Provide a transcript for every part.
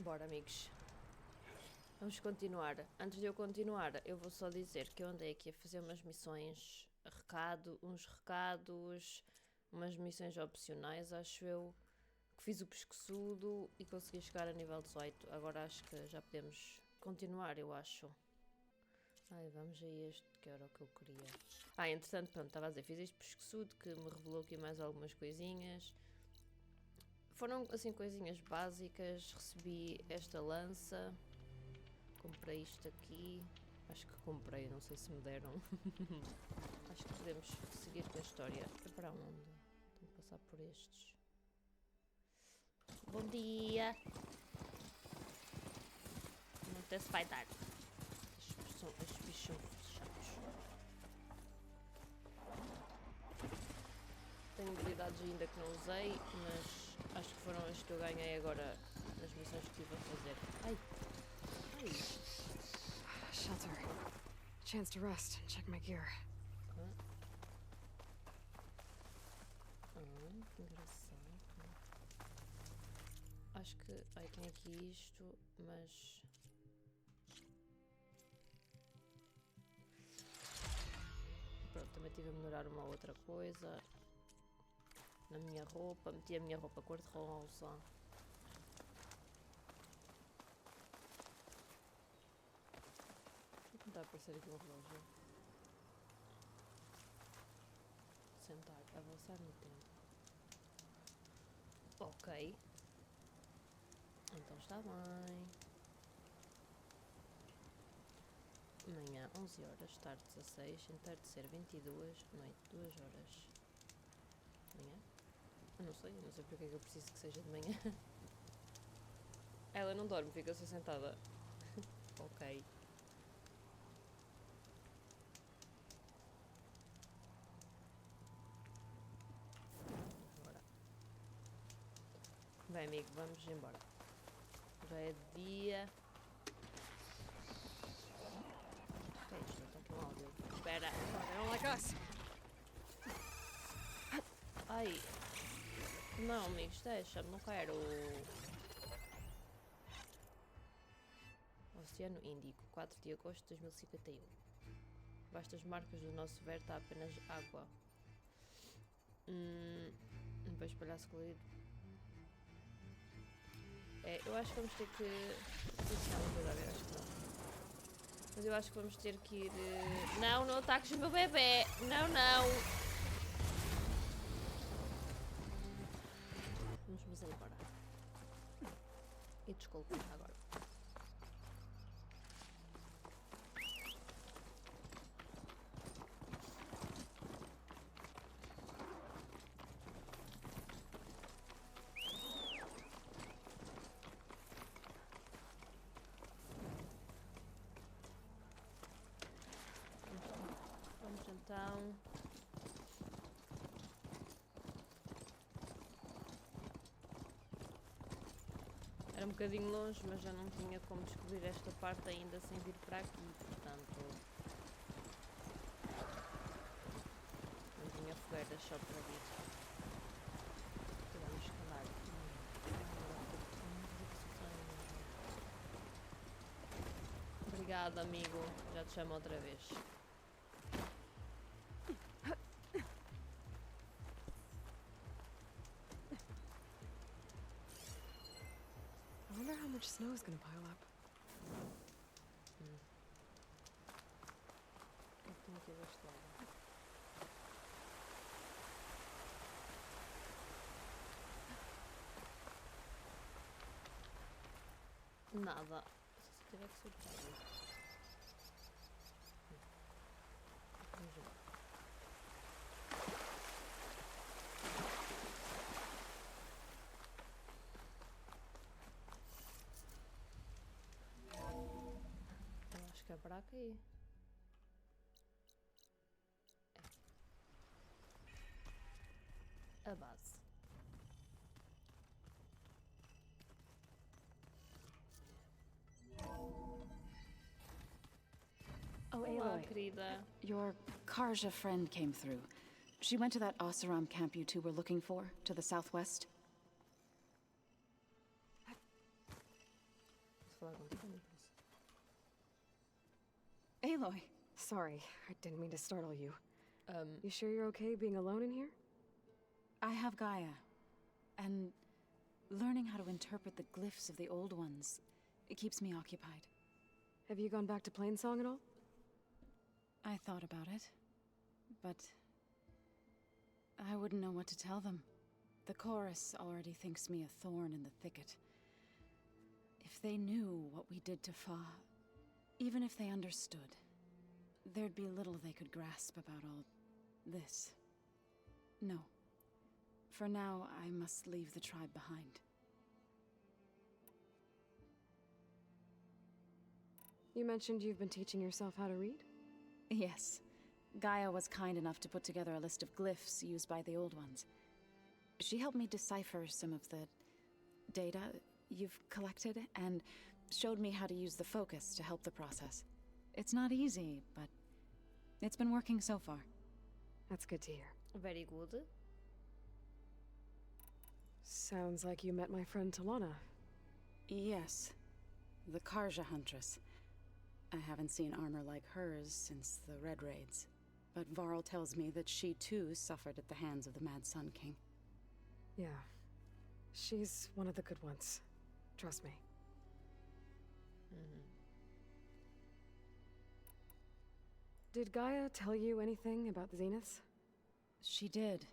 Bora, amigos. Vamos continuar. Antes de eu continuar, eu vou só dizer que eu andei aqui a fazer umas missões, uns recados, umas missões opcionais, acho eu, que fiz o pescoçudo e consegui chegar a nível 18. Agora acho que já podemos continuar, eu acho. Ai, vamos a este, que era o que eu queria. Entretanto, pronto, estava a dizer, fiz este pescoçudo que me revelou aqui mais algumas coisinhas. Foram, assim, coisinhas básicas. Recebi esta lança. Comprei isto aqui. Acho que comprei, não sei se me deram. Acho que podemos seguir com a história. É para onde? Tenho que passar por estes. Bom dia! Não até se vai dar. Estes bichos são fechados. Tenho habilidades ainda que não usei, mas acho que foram as que eu ganhei agora nas missões que estive a fazer. Ai! Shelter. Chance to rest and check my gear. Que engraçado. Acho que... tem aqui isto, mas... Pronto, também tive a melhorar uma outra coisa. Na minha roupa. Meti a minha roupa cor-de-rosa. Vou tentar aparecer aqui um relógio. Sentar, avançar no tempo. Ok. Então está bem. Manhã 11 horas, tarde 16, entardecer 22, noite 2 horas. Manhã? Eu não sei porque é que eu preciso que seja de manhã. Ela não dorme, fica só sentada. Ok. Agora. Bem, amigo, vamos embora. Já é dia. O que é isto? Está aqui um áudio. Espera. They don't like us. Ai. Não, amigos, deixa-me. Não quero. Oceano Índico, 4 de agosto de 2051. Debaixo das marcas do nosso ver está apenas água. Vai espalhar-se colorido. Eu acho que vamos ter que... acho que não. Mas eu acho que vamos ter que ir... Não, não ataques o meu bebê! Não, não! Vamos embora. E desculpa agora. Vamos então. Era um bocadinho longe, mas já não tinha como descobrir esta parte ainda sem vir para aqui, portanto... Não tinha fogueiras só para vir. Tivemos que andar. Obrigada, amigo. Já te chamo outra vez. I wonder how much snow is going to pile up. Eu tenho que ir deste lado. Nada. Se tiver que surtar. Vamos lá. Eu acho que é para aqui. A base. Oh, Olá, Aloy. querida. Your Karja friend came through. She went to that Oseram camp you two were looking for, to the southwest. falar contigo, não posso. Aloy. Sorry, I didn't mean to startle you. You sure you're okay being alone in here? I have Gaia, and learning how to interpret the glyphs of the old ones, it keeps me occupied. Have you gone back to Plainsong at all? I thought about it, but I wouldn't know what to tell them. The chorus already thinks me a thorn in the thicket. If they knew what we did to Fa, even if they understood, there'd be little they could grasp about all this. No. For now, I must leave the tribe behind. You mentioned you've been teaching yourself how to read? Yes. Gaia was kind enough to put together a list of glyphs used by the old ones. She helped me decipher some of the data you've collected, and showed me how to use the focus to help the process. It's not easy, but it's been working so far. That's good to hear. Very good. Sounds like you met my friend Talana. Yes. The Karja Huntress. I haven't seen armor like hers since the Red Raids, but Varl tells me that she too suffered at the hands of the Mad Sun King. Yeah. She's one of the good ones. Trust me. Did Gaia tell you anything about the Zeniths? She did.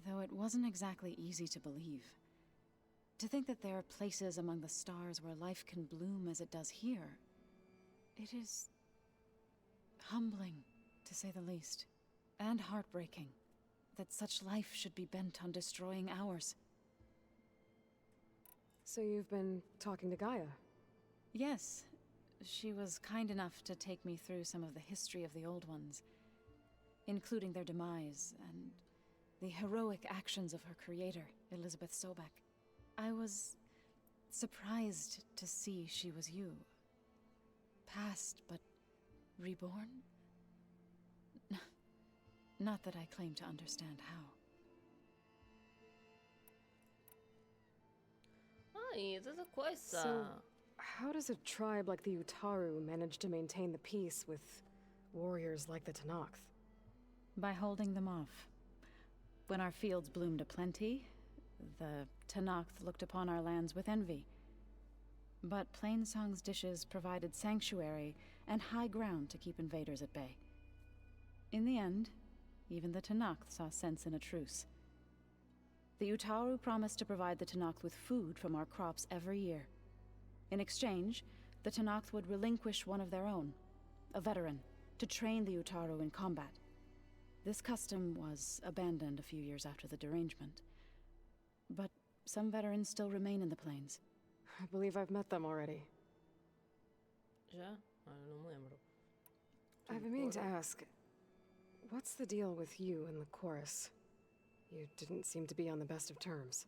Though it wasn't exactly easy to believe. To think that there are places among the stars where life can bloom as it does here. It is humbling, to say the least. And heartbreaking. That such life should be bent on destroying ours. So you've been talking to Gaia? Yes. She was kind enough to take me through some of the history of the old ones, including their demise and the heroic actions of her creator, Elizabeth Sobek. I was surprised to see she was you. Past, but reborn? Not that I claim to understand how. Ai, tanta coisa. So, how does a tribe like the Utaru manage to maintain the peace with warriors like the Tenakth? By holding them off. When our fields bloomed aplenty, the Tenakth looked upon our lands with envy. But Plainsong's dishes provided sanctuary and high ground to keep invaders at bay. In the end, even the Tenakth saw sense in a truce. The Utaru promised to provide the Tenakth with food from our crops every year. In exchange, the Tenakth would relinquish one of their own, a veteran, to train the Utaru in combat. This custom was abandoned a few years after the derangement. But some veterans still remain in the plains. I believe I've met them already. Já? Ah, não me lembro. I've been meaning to ask, what's the deal with you and the chorus? You didn't seem to be on the best of terms.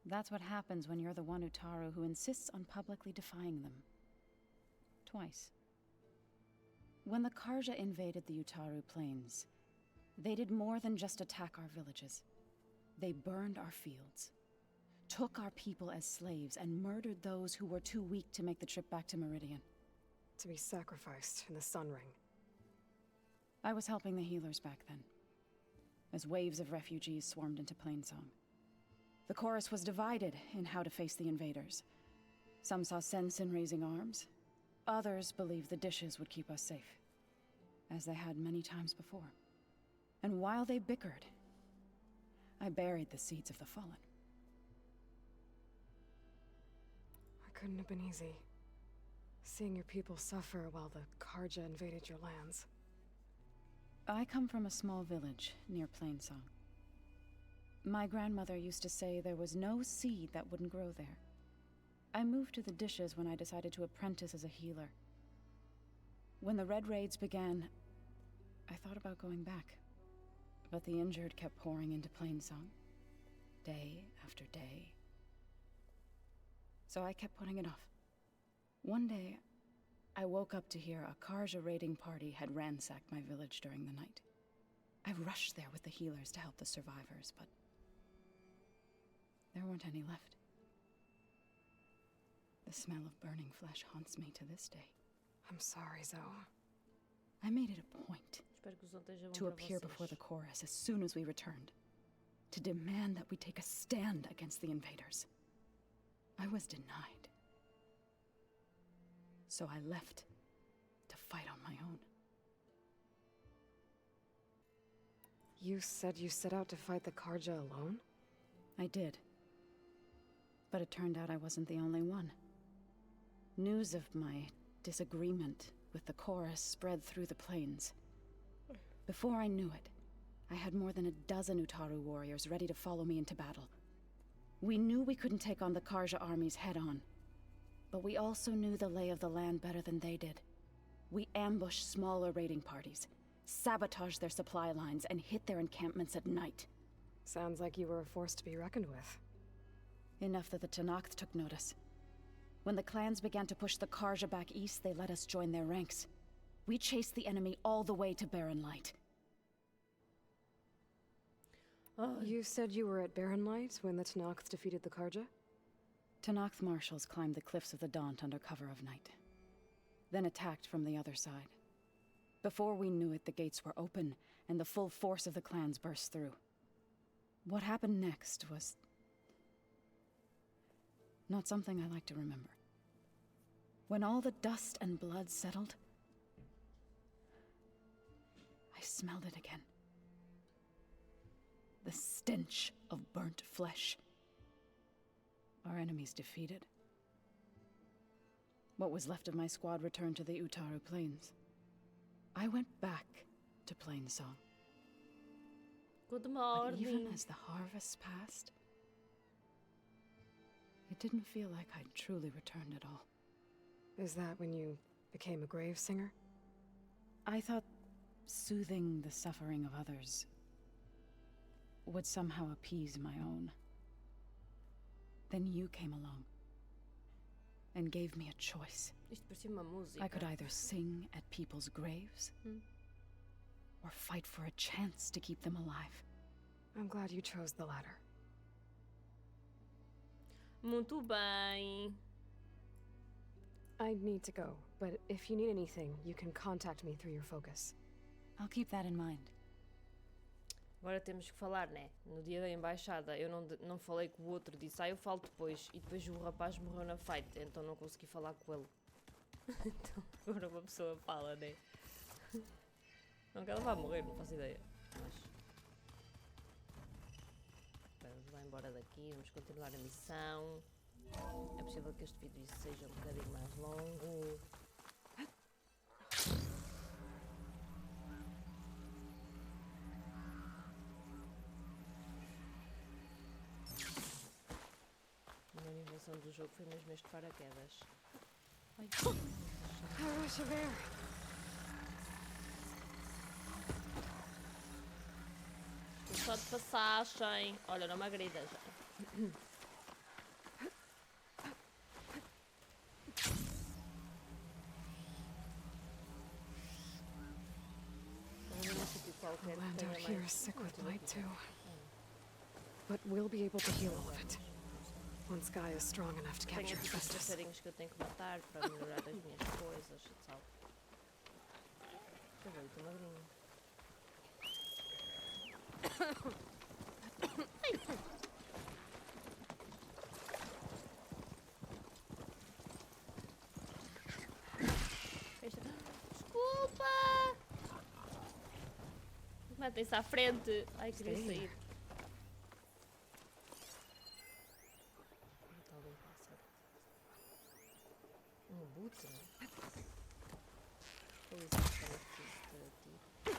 That's what happens when you're the one Utaru who insists on publicly defying them. Twice. When the Karja invaded the Utaru plains, they did more than just attack our villages. They burned our fields, took our people as slaves, and murdered those who were too weak to make the trip back to Meridian. To be sacrificed in the Sun Ring. I was helping the healers back then, as waves of refugees swarmed into Plainsong. The chorus was divided in how to face the invaders. Some saw sense in raising arms. Others believed the dishes would keep us safe, as they had many times before. And while they bickered, I buried the seeds of the fallen. It couldn't have been easy. Seeing your people suffer while the Karja invaded your lands. I come from a small village near Plainsong. My grandmother used to say there was no seed that wouldn't grow there. I moved to the dishes when I decided to apprentice as a healer. When the Red Raids began, I thought about going back. But the injured kept pouring into Plainsong, day after day. So I kept putting it off. One day, I woke up to hear a Karja raiding party had ransacked my village during the night. I rushed there with the healers to help the survivors, but there weren't any left. The smell of burning flesh haunts me to this day. I'm sorry, Zoe. I made it a point Espero que o som esteja bom to para appear vocês. before the chorus as soon as we returned, to demand that we take a stand against the invaders. I was denied. So I left to fight on my own. You said you set out to fight the Karja alone? I did. But it turned out I wasn't the only one. News of my disagreement with the chorus spread through the plains. Before I knew it, I had more than a dozen Utaru warriors ready to follow me into battle. We knew we couldn't take on the Karja armies head-on, but we also knew the lay of the land better than they did. We ambushed smaller raiding parties, sabotaged their supply lines, and hit their encampments at night. Sounds like you were a force to be reckoned with. Enough that the Tenakth took notice. When the clans began to push the Karja back east, they let us join their ranks. We chased the enemy all the way to Barren Light. You said you were at Barren Light when the Tenakth defeated the Karja? Tenakth marshals climbed the cliffs of the Daunt under cover of night, then attacked from the other side. Before we knew it, the gates were open, and the full force of the clans burst through. What happened next was not something I like to remember. When all the dust and blood settled, I smelled it again. The stench of burnt flesh. Our enemies defeated. What was left of my squad returned to the Utaru Plains. I went back to Plainsong. Good But morning. even as the harvest passed, it didn't feel like I'd truly returned at all. Is that when you became a grave singer? I thought soothing the suffering of others would somehow appease my own. Then you came along and gave me a choice. Isto parecia uma música. I could either sing at people's graves or fight for a chance to keep them alive. I'm glad you chose the latter. Muito bem. I need to go, but if you need anything, you can contact me through your focus. I'll keep that in mind. Agora temos que falar, né? No dia da embaixada eu não falei com o outro, disse eu falo depois. E depois o rapaz morreu na fight, então não consegui falar com ele. Então agora uma pessoa fala, né? Não que ela vá morrer, não faço ideia. Mas... vamos lá embora daqui, vamos continuar a missão. É possível que este vídeo seja um bocadinho mais longo. A minha invenção do jogo foi mesmo este paraquedas. Ai, Ah, chover. estou só de passagem. Olha, não me agrida já. The land out here is sick with light too. But we'll be able to heal all of it. Once Gaia is strong enough to Tenho capture aqui os Festus. passarinhos que eu tenho que matar para melhorar as minhas coisas e tal. Deixa eu ver, estou magrinho. Desculpa! Matem-se à frente. Ai, queria sair. Está ali um pássaro. Um abutre? Pois é, para ti.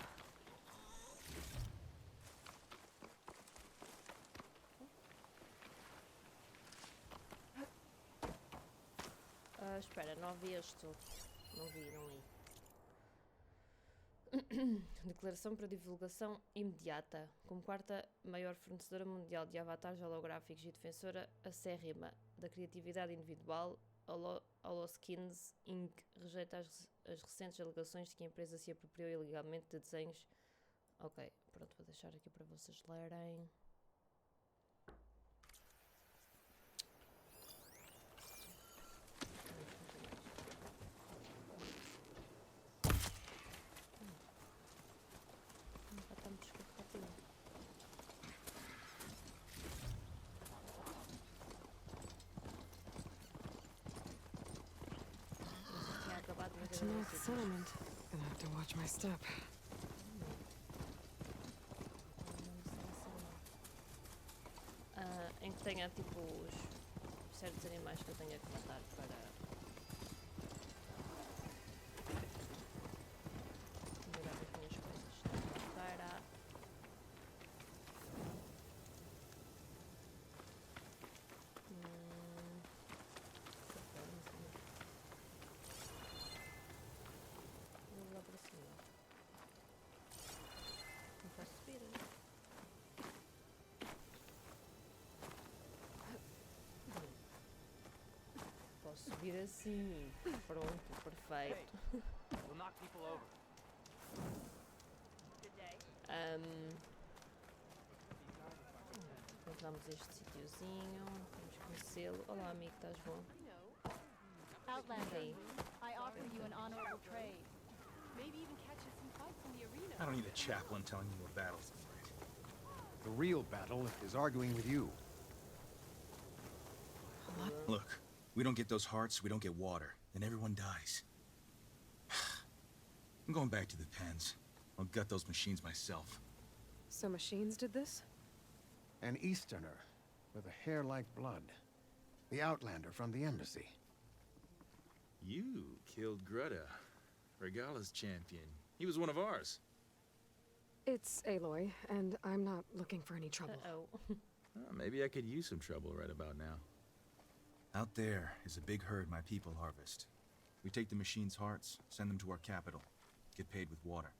Espera, não vi este outro. Não li. Declaração para divulgação imediata. Como quarta maior fornecedora mundial de avatares holográficos e defensora acérrima da criatividade individual, Holoskins Inc. rejeita as recentes alegações de que a empresa se apropriou ilegalmente de desenhos. Ok, pronto, vou deixar aqui para vocês lerem. Tanakh settlement. Gonna have to watch my step. Em que tenha tipo os certos animais que eu tenha que matar para melhorar as minhas coisas. Então, para vou lá para cima. Não posso subir. Posso subir assim. Pronto, perfeito. We'll knock people over. Encontramos este sítiozinho. Vamos conhecê-lo. Olá, amigo, estás bom? Outlander, Aí. I offer you an honorable trade. Maybe even catch us some fights in the arena. I don't need a chaplain telling me what battles to fight. The real battle is arguing with you. Look, we don't get those hearts, we don't get water, and everyone dies. I'm going back to the pens. I'll gut those machines myself. So machines did this? An Easterner with a hair like blood. The Outlander from the embassy. You killed Greta, Regala's champion. He was one of ours. It's Aloy, and I'm not looking for any trouble. Uh-oh. Maybe I could use some trouble right about now. Out there is a big herd my people harvest. We take the machines' hearts, send them to our capital, get paid with water.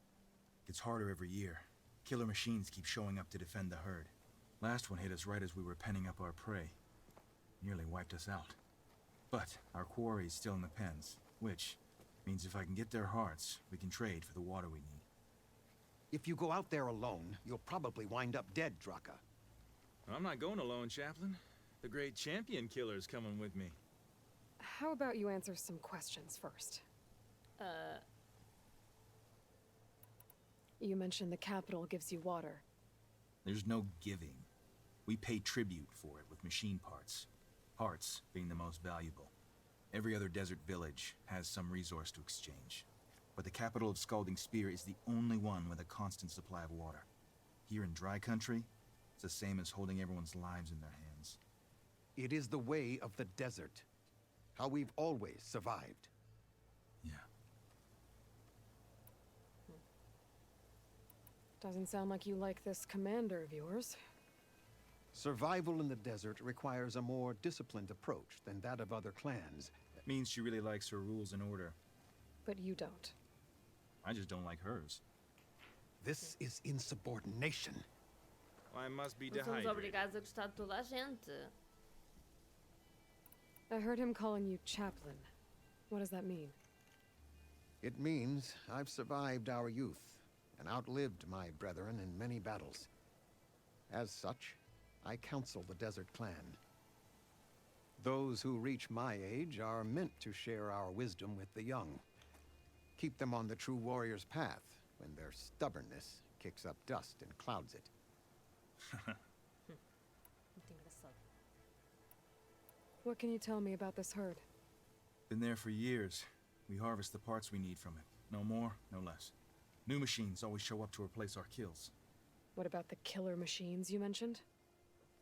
Gets harder every year. Killer machines keep showing up to defend the herd. Last one hit us right as we were penning up our prey. Nearly wiped us out. But our quarry is still in the pens, which means if I can get their hearts, we can trade for the water we need. If you go out there alone, you'll probably wind up dead, Draka. I'm not going alone, Chaplain. The great champion killer's coming with me. How about you answer some questions first? You mentioned the capital gives you water. There's no giving. We pay tribute for it with machine parts. Parts being the most valuable. Every other desert village has some resource to exchange. But the capital of Scalding Spear is the only one with a constant supply of water. Here in dry country, it's the same as holding everyone's lives in their hands. It is the way of the desert. How we've always survived. Yeah. Doesn't sound like you like this commander of yours. Survival in the desert requires a more disciplined approach than that of other clans. That means she really likes her rules and order. But you don't. I just don't like hers. This is insubordination. I must be Não somos dehydrated. obrigados a gostar de toda a gente. I heard him calling you chaplain. What does that mean? It means I've survived our youth and outlived my brethren in many battles. As such, I counsel the Desert Clan. Those who reach my age are meant to share our wisdom with the young. Keep them on the true warrior's path when their stubbornness kicks up dust and clouds it. Muito engraçado. What can you tell me about this herd? Been there for years. We harvest the parts we need from it. No more, no less. New machines always show up to replace our kills. What about the killer machines you mentioned?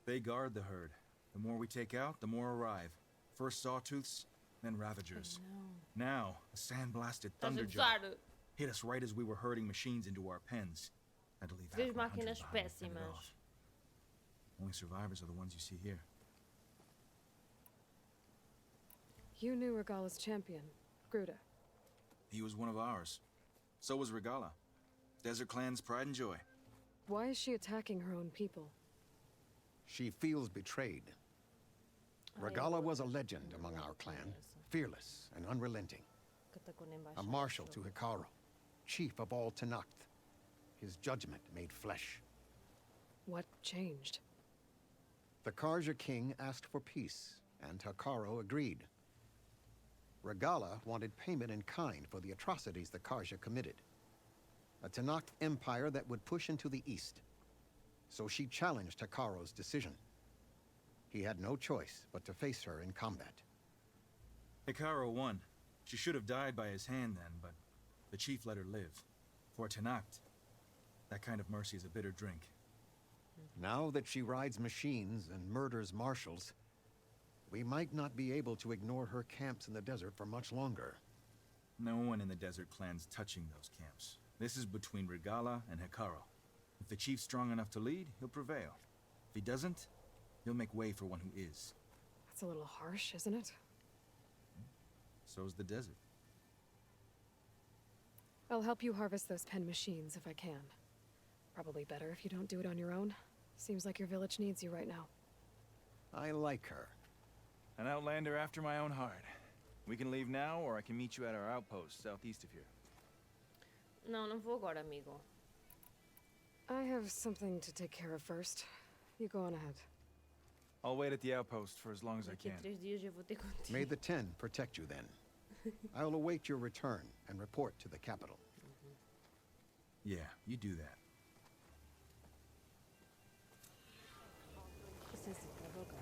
They guard the herd. The more we take out, the more arrive. First sawtooths, then ravagers. Não. Now, a sand-blasted Estás a thunderjaw gostar? hit us right as we were herding machines into our pens. Had to leave Três half my hunters máquinas behind to fend it péssimas. off. Only survivors are the ones you see here. You knew Regala's champion, Gruda. He was one of ours. So was Regala. Desert Clan's pride and joy. Why is she attacking her own people? She feels betrayed. Regala was a legend among our clan, fearless and unrelenting. Que atacou na A embaixada. marshal to Hekarro, chief of all Tanakh. His judgment made flesh. What changed? The Karja king asked for peace, and Hekarro agreed. Regala wanted payment in kind for the atrocities the Karja committed. A Tanakh empire that would push into the east. So she challenged Hekarro's decision. He had no choice but to face her in combat. Hekarro won. She should have died by his hand then, but the chief let her live. For Tanacht, that kind of mercy is a bitter drink. Now that she rides machines and murders marshals, we might not be able to ignore her camps in the desert for much longer. No one in the desert plan's touching those camps. This is between Regala and Hekarro. If the chief's strong enough to lead, he'll prevail. If he doesn't, he'll make way for one who is. That's a little harsh, isn't it? So's the desert. I'll help you harvest those pen machines if I can. Probably better if you don't do it on your own. Seems like your village needs you right now. I like her. An outlander after my own heart. We can leave now, or I can meet you at our outpost southeast of here. Não, não vou agora, amigo. I have something to take care of first. You go on ahead. I'll wait at the outpost for as long as I Daqui a can. 3 dias eu vou ter contigo. May the 10 protect you then. I'll await your return and report to the capital. Yeah, you do that. Sim, sim, eu vou cá.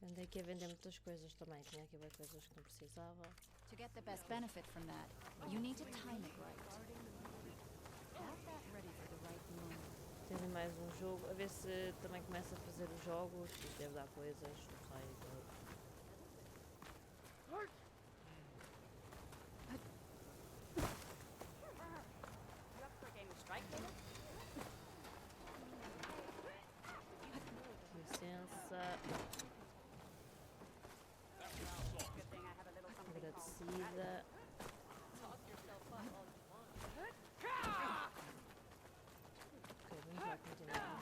Andei aqui a vender muitas coisas também. Tinha aqui várias coisas que não precisava. To get the best benefit from that, you need to time it right. Have that ready for the right moment. Tenho mais um jogo. A ver se também começa a fazer os jogos. Isto deve dar coisas. Não sei. Licença. Agradecida. Ok, vamos lá continuar então.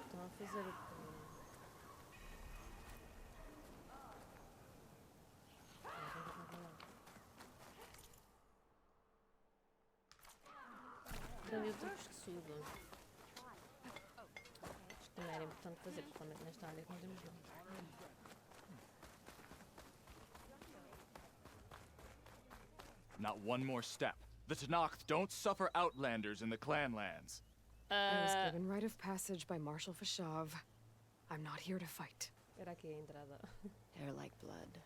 Estão a fazer o quê? Ali outro esquecido. Acho que também era importante fazer, principalmente nesta área que não temos nada. Not one more step. The Tenakth don't suffer outlanders in the clanlands. I was given right of passage by Marshal Fashav. I'm not here to fight. Era aqui a entrada. Hair like blood.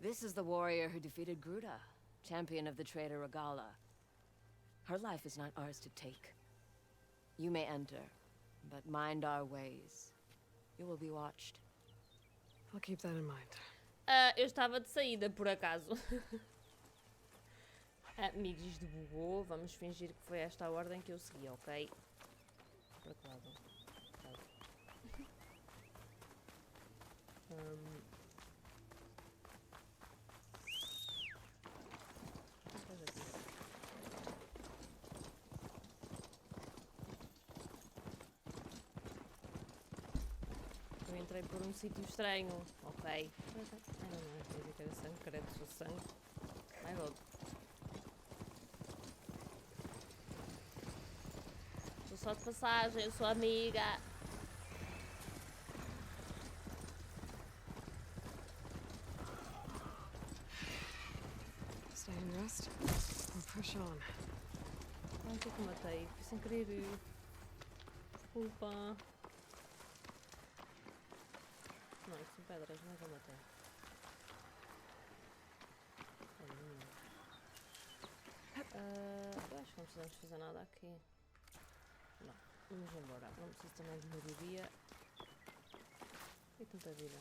This is the warrior who defeated Gruda, champion of the traitor Regala. Her life is not ours to take. You may enter, but mind our ways. You will be watched. I'll keep that in mind. Eu estava de saída, por acaso. Amigos de Bugô, vamos fingir que foi esta a ordem que eu segui, ok? Para que lado? Eu entrei por um sítio estranho, ok? Ai, não, não, quer dizer que era sangue, credo, sou sangue. My God. Estou só de passagem, eu sou amiga. Stay and rest and push on. Ai, o que é que eu matei? Fui sem querer. Desculpa. Não, isso são pedras, não é que eu matei. Eu acho que não precisamos fazer nada aqui. Não, vamos embora. Não preciso também de melhoria. E tanta vida.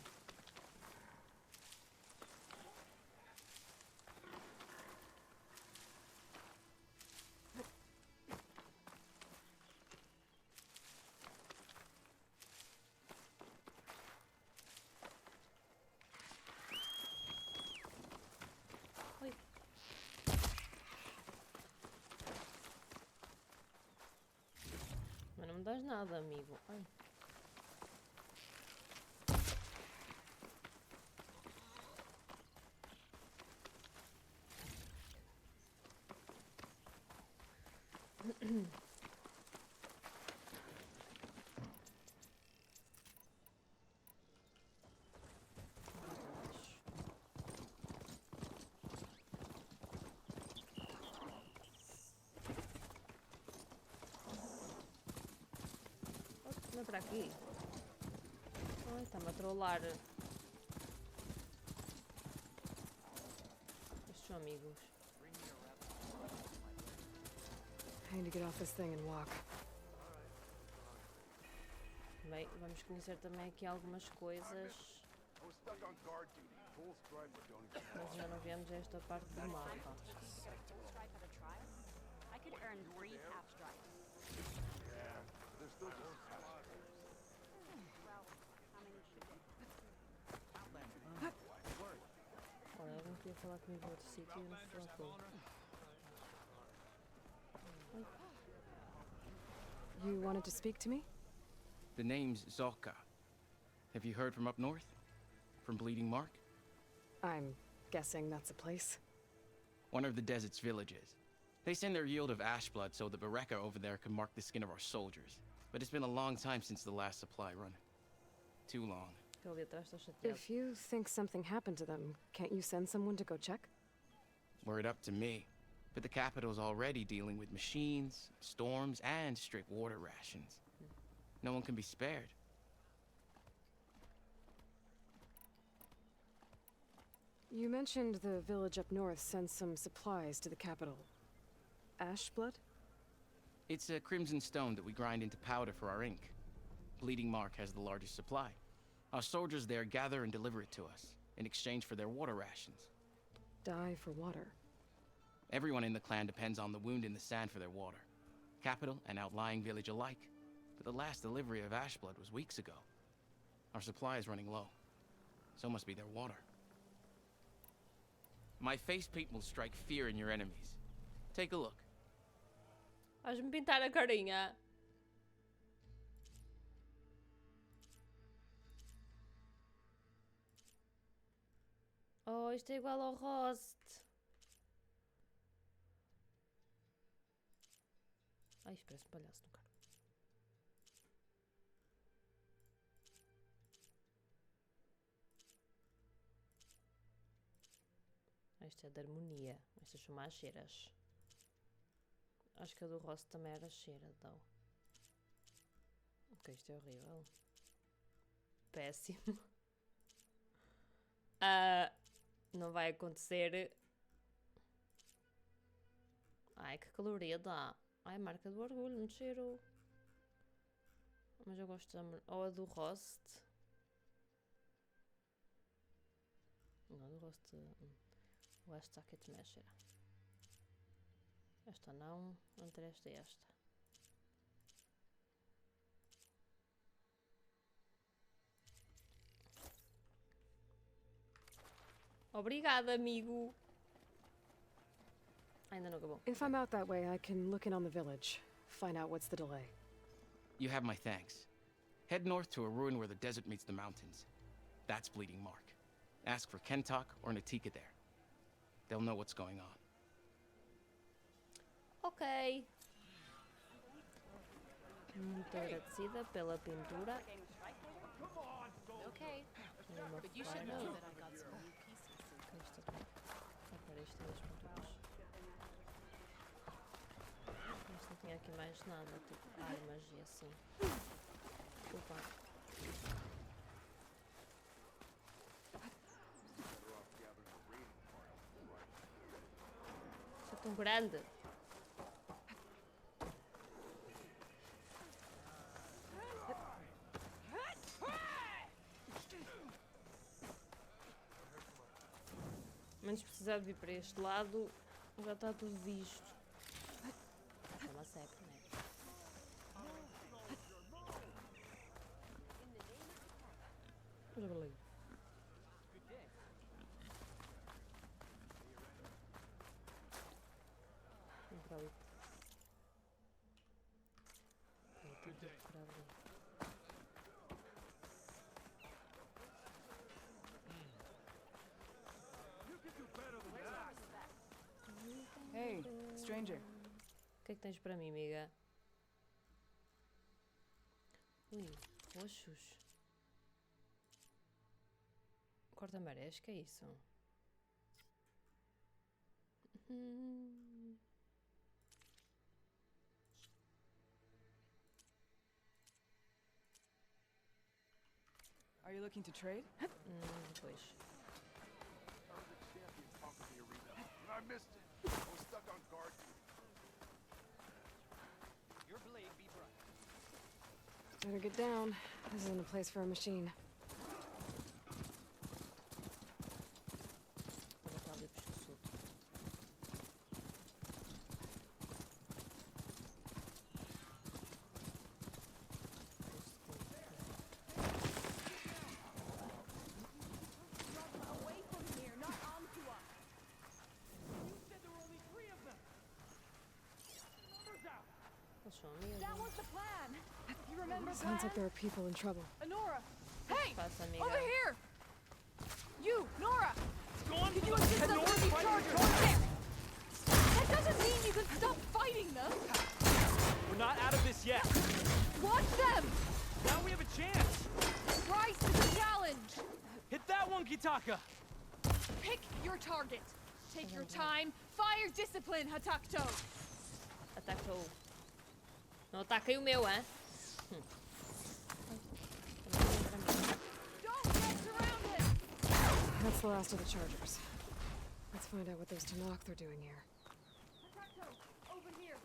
Mas não me dás nada, amigo. Ai. Não é para aqui. Ai, está-me a trollar. Estes são amigos. I need to get off this thing and walk. Bem, vamos conhecer também aqui algumas coisas. Mas ainda não vemos esta parte do mapa. Olha, alguém queria falar comigo em outro sítio e eu não falou. You wanted to speak to me? The name's Zolka. Have you heard from up north? From Bleeding Mark? I'm guessing that's a place. One of the desert's villages. They send their yield of ash blood so the Bereka over there can mark the skin of our soldiers. But it's been a long time since the last supply run. Too long. If you think something happened to them, can't you send someone to go check? Were it up to me. But the capital's already dealing with machines, storms, and strict water rations. No one can be spared. You mentioned the village up north sends some supplies to the capital. Ash blood? It's a crimson stone that we grind into powder for our ink. Bleeding Mark has the largest supply. Our soldiers there gather and deliver it to us, in exchange for their water rations. Die for water. Everyone in the clan depends on the wound in the sand for their water. Capital and outlying village alike. But the last delivery of ash blood was weeks ago. Our supply is running low. So must be their water. My face paint will strike fear in your enemies. Take a look. Vais-me pintar a carinha. Oh, isto é igual ao rosto. Ai, isto parece um palhaço no carro. Isto é de harmonia. Estas são mais cheiras. Acho que a do rosto também era cheira, então. Ok, isto é horrível. Péssimo. Não vai acontecer. Ai, que colorida. Ai, marca do orgulho, não cheiro. Mas eu gosto da... Ou a do rost. Não, do rost... O esta aqui também é cheira. Esta não. Entre esta e esta. Obrigada, amigo. Ainda não acabou. If I'm out that way, I can look in on the village. Find out what's the delay. You have my thanks. Head north to a ruin where the desert meets the mountains. That's Bleeding Mark. Ask for Kentok or Natika there. They'll know what's going on. Ok. Muito agradecida pela pintura. Okay. But you should know that I got some new pieces. Agora isto é das pinturas. Mas não tinha aqui mais nada. Tipo, ai, magia, sim. Desculpa. Isto é tão grande. Menos precisar de vir para este lado, já está tudo visto. É uma seca, não é? Já valeu. Vem para ali. Tem tudo para ali. Hey, stranger. O que é que tens para mim, amiga? Ui, roxos. Corta-marés, que é isso? Are you looking to trade? Depois. I missed it. I was stuck on guard. Your blade be bright. Better get down. This isn't a place for a machine. Vou botar ali pro escudo. Away from here, not onto us. You said there were only 3 of them. Numbers out. Eles são amigos. That was the plan. You remember Sounds like plan? there are people in trouble. Nora. Hey! Passa, amiga. Over here! You, Nora! Go on, Can you assist us with these chargers? There! That doesn't mean you can stop fighting them! We're not out of this yet. Watch them! Now we have a chance. Price is a challenge! Hit that one, Kitaka. Pick your target. Take your time. Fire discipline, Hatakto! Atacou. Não ataquei o meu, hein? Don't get surrounded! That's the last of the chargers. Let's find out what those Tanakh are doing here. Hatakto, over here.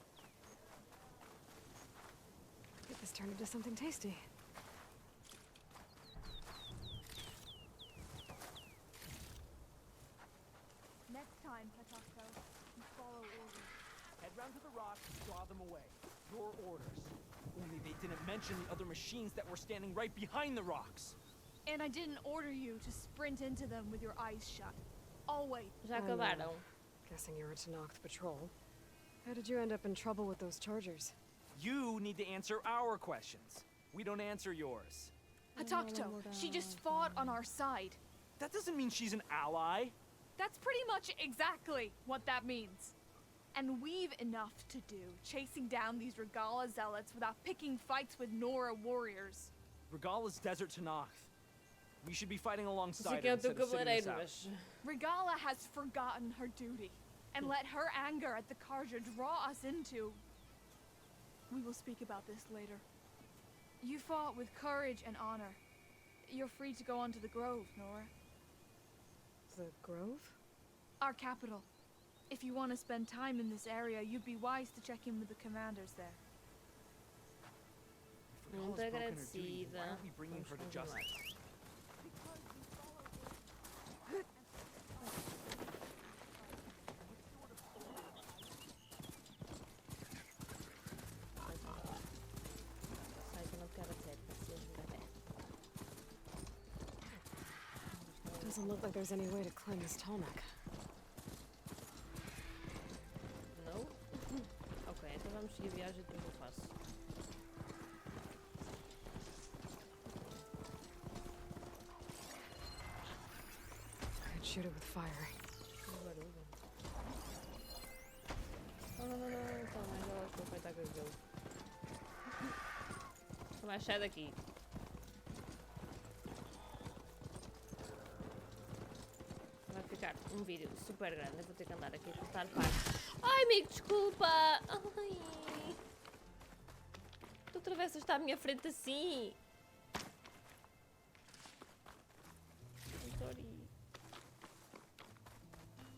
Get this turned into something tasty. Next time, Hatakto, you follow orders. Head round to the rock and draw them away. Your orders. Only they didn't mention the other machines that were standing right behind the rocks. And I didn't order you to sprint into them with your eyes shut. I'll wait. Já acabaram. Guessing you're a Tanakh patrol. How did you end up in trouble with those chargers? You need to answer our questions. We don't answer yours. Hatakto, she just fought on our side. That doesn't mean she's an ally. That's pretty much exactly what that means. And we've enough to do chasing down these Regala zealots without picking fights with Nora warriors. Regala's desert Tanakh. We should be fighting alongside Sei her que é o teu instead of sitting this cabeleireiro, out. mas... Regala has forgotten her duty and let her anger at the Karja draw us into... We will speak about this later. You fought with courage and honor. You're free to go on to the Grove, Nora. The Grove? Our capital. If you want to spend time in this area, you'd be wise to check in with the commanders there. If Muito Regala's broken her duty, agradecida. why aren't we bringing her to justice? Sai que eu não quero ter paciência de bebê. Doesn't look like there's any way to climb this tarmac. Não? Ok, então vamos seguir a viagem e depois eu faço. Could shoot it with fire. Que barulho. Não, não, não, não. Então, mas eu acho que vou aproveitar que eu jogo. Mas sai daqui. Vai ficar um vídeo super grande. Eu vou ter que andar aqui a cortar partes. Ai, amigo, desculpa! Ai! Tu atravessas está à minha frente assim. Sorry.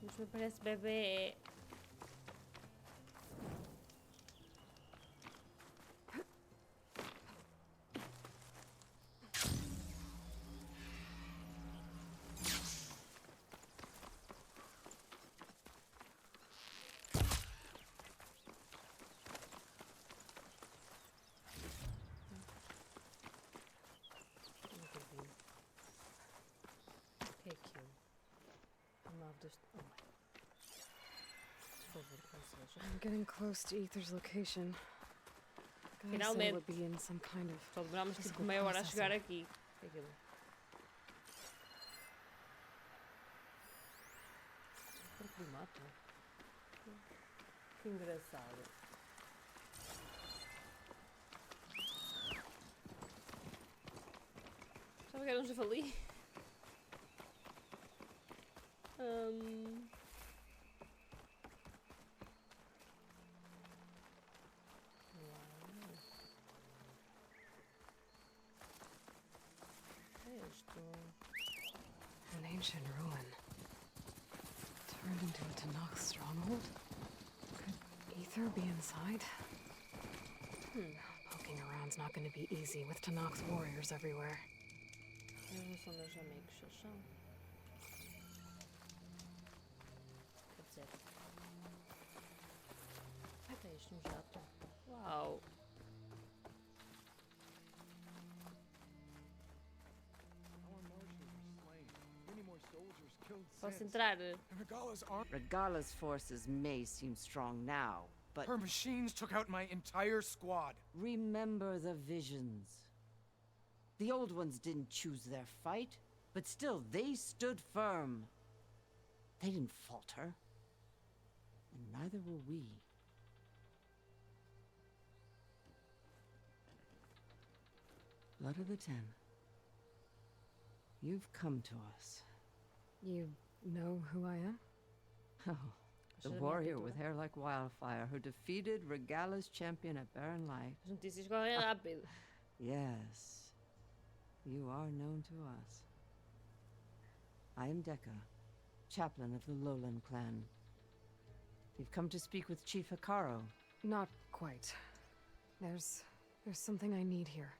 Mas me parece bebê. Que é aquilo? A nave deste... Oh, por favor, que não seja. I'm getting close to Ether's location. Guy said it Finalmente. would be in some kind of Só demorámos tipo physical meia hora a processor. chegar aqui. Que é aquilo? Por que me mata? Que engraçado. Estava que era um javali? isto? An ancient ruin. Turned into a Tanakh stronghold? Could Ether be inside? Poking around's not going to be easy with Tanakh's warriors everywhere. Eles não são meus amigos, eles são. Quer dizer. Ai, tem isto um jato. Uau! Posso entrar? Regala's forces may seem strong now, but her machines took out my entire squad. Remember the visions. The old ones didn't choose their fight, but still they stood firm. They didn't falter. And neither will we. Blood of the Ten. You've come to us. You know who I am? Oh, the warrior with hair like wildfire who defeated Regala's champion at Barren Light. As notícias correm rápido. Yes, you are known to us. I am Deka, chaplain of the Lowland clan. You've come to speak with Chief Hekarro. Not quite. There's something I need here.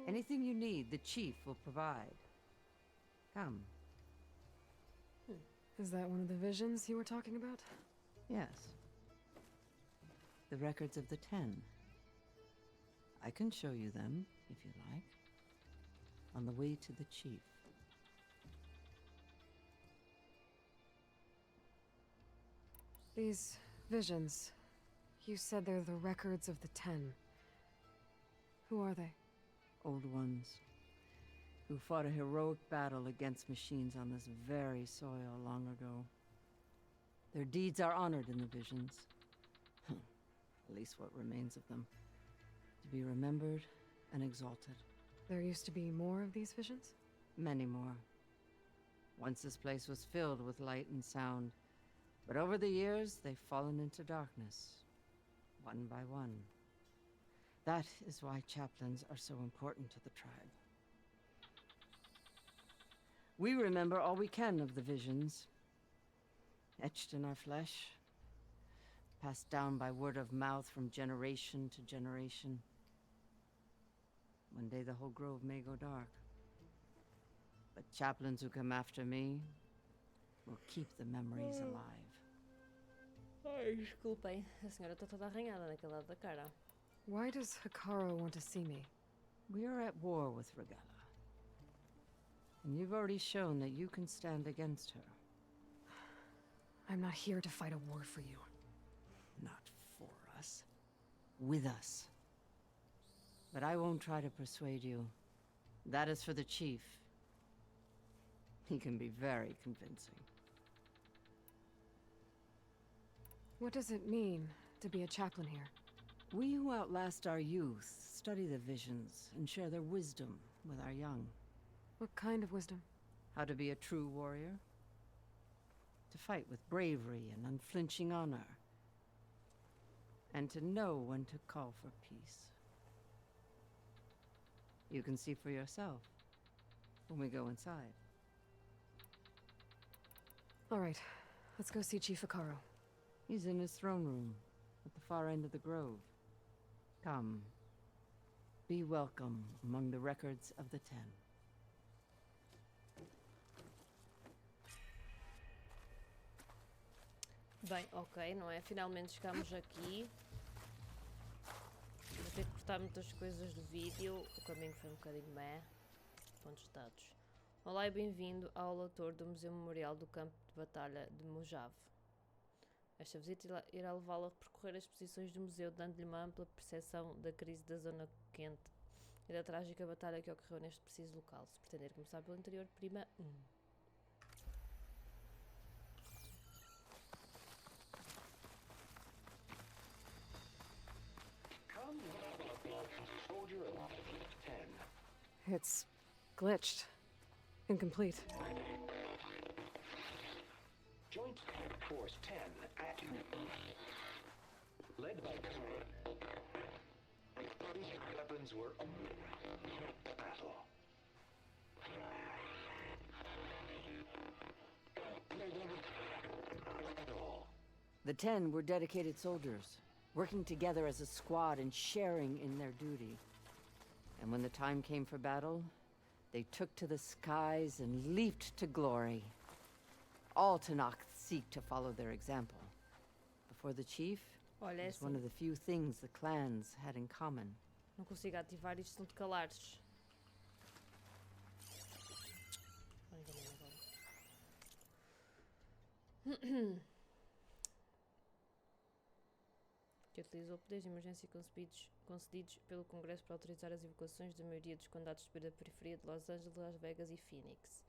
Anything you need, the chief will provide. Come. Is that one of the visions you were talking about? Yes. The records of the 10. I can show you them, if you like. On the way to the chief. These visions, you said they're the records of the 10. Who are they? Old ones, who fought a heroic battle against machines on this very soil long ago. Their deeds are honored in the visions. At least what remains of them. To be remembered and exalted. There used to be more of these visions? Many more. Once this place was filled with light and sound. But over the years, they've fallen into darkness. One by one. That is why chaplains are so important to the tribe. We remember all we can of the visions. Etched in our flesh. Passed down by word of mouth from generation to generation. One day the whole grove may go dark. But chaplains who come after me will keep the memories alive. Ai, desculpem. A senhora está toda arranhada naquele lado da cara. Why does Hekarro want to see me? We are at war with Regala. And you've already shown that you can stand against her. I'm not here to fight a war for you. Not for us. With us. But I won't try to persuade you. That is for the chief. He can be very convincing. What does it mean to be a chaplain here? We who outlast our youth study the visions and share their wisdom with our young. What kind of wisdom? How to be a true warrior. To fight with bravery and unflinching honor. And to know when to call for peace. You can see for yourself when we go inside. All right, let's go see Chief Hekarro. He's in his throne room at the far end of the grove. Come. Be welcome among the records of the 10. Bem, ok, não é? Finalmente chegamos aqui. Vou ter que cortar muitas coisas do vídeo. O caminho foi um bocadinho meh. Pontos dados. Olá e bem-vindo ao autor do Museu Memorial do Campo de Batalha de Mojave. Esta visita irá levá-lo a percorrer as exposições do museu, dando-lhe uma ampla percepção da crise da zona quente e da trágica batalha que ocorreu neste preciso local. Se pretender começar pelo interior, prima 1. It's glitched. Incomplete. Joint Force 10 active. Led by weapons were battle. The 10 were dedicated soldiers, working together as a squad and sharing in their duty. And when the time came for battle, they took to the skies and leaped to glory. All Tanakh seek to follow their example. Before the chief, Olha, was one of the few things the clans had in common. Não consigo ativar isto se não te calares. Que utilizou poderes de emergência concedidos pelo Congresso para autorizar as evacuações da maioria dos condados de subir da periferia de Los Angeles, Las Vegas e Phoenix.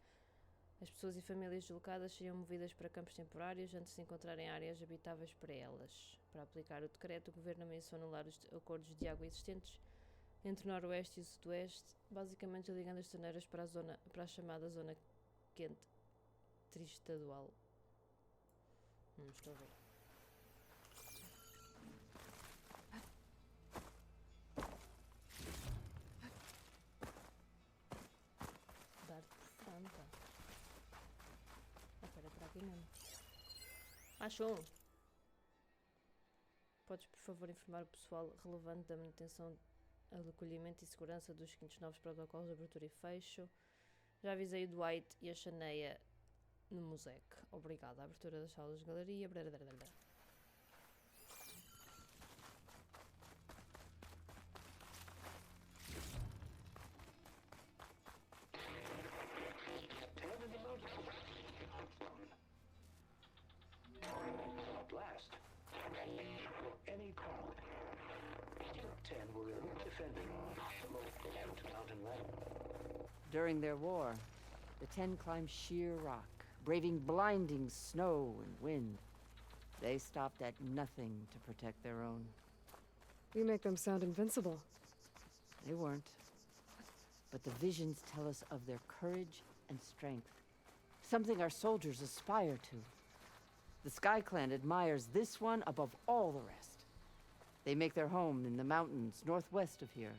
As pessoas e famílias deslocadas seriam movidas para campos temporários antes de se encontrarem áreas habitáveis para elas. Para aplicar o decreto, o governo ameaçou anular os acordos de água existentes entre o Noroeste e o Sudoeste, basicamente ligando as torneiras para a chamada Zona Quente Triestadual. Estou a ver. Dar-te por franca. Espera, para aqui mesmo. Achou? Podes, por favor, informar o pessoal relevante da manutenção, acolhimento e segurança dos quintos novos protocolos de abertura e fecho. Já avisei o Dwight e a Shaneia no Mosaic. Obrigada. A abertura das salas de galeria. Blablabla. At last, any problem. 10 were defending the mountain level. During their war, the 10 climbed sheer rock, braving blinding snow and wind. They stopped at nothing to protect their own. You make them sound invincible. They weren't. But the visions tell us of their courage and strength, something our soldiers aspire to. The Sky Clan admires this one above all the rest. They make their home in the mountains northwest of here.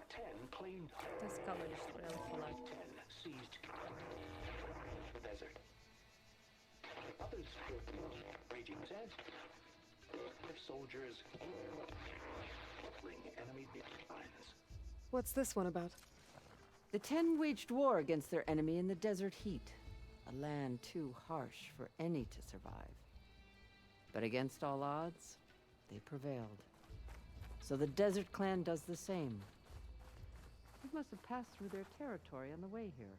10 claimed Tem-se calma isto para ela falar. 10 seized the desert. Others raging sands. Their soldiers fling enemy lines. What's this one about? The 10 waged war against their enemy in the desert heat, a land too harsh for any to survive. But against all odds, they prevailed. So the Desert Clan does the same. You must have passed through their territory on the way here.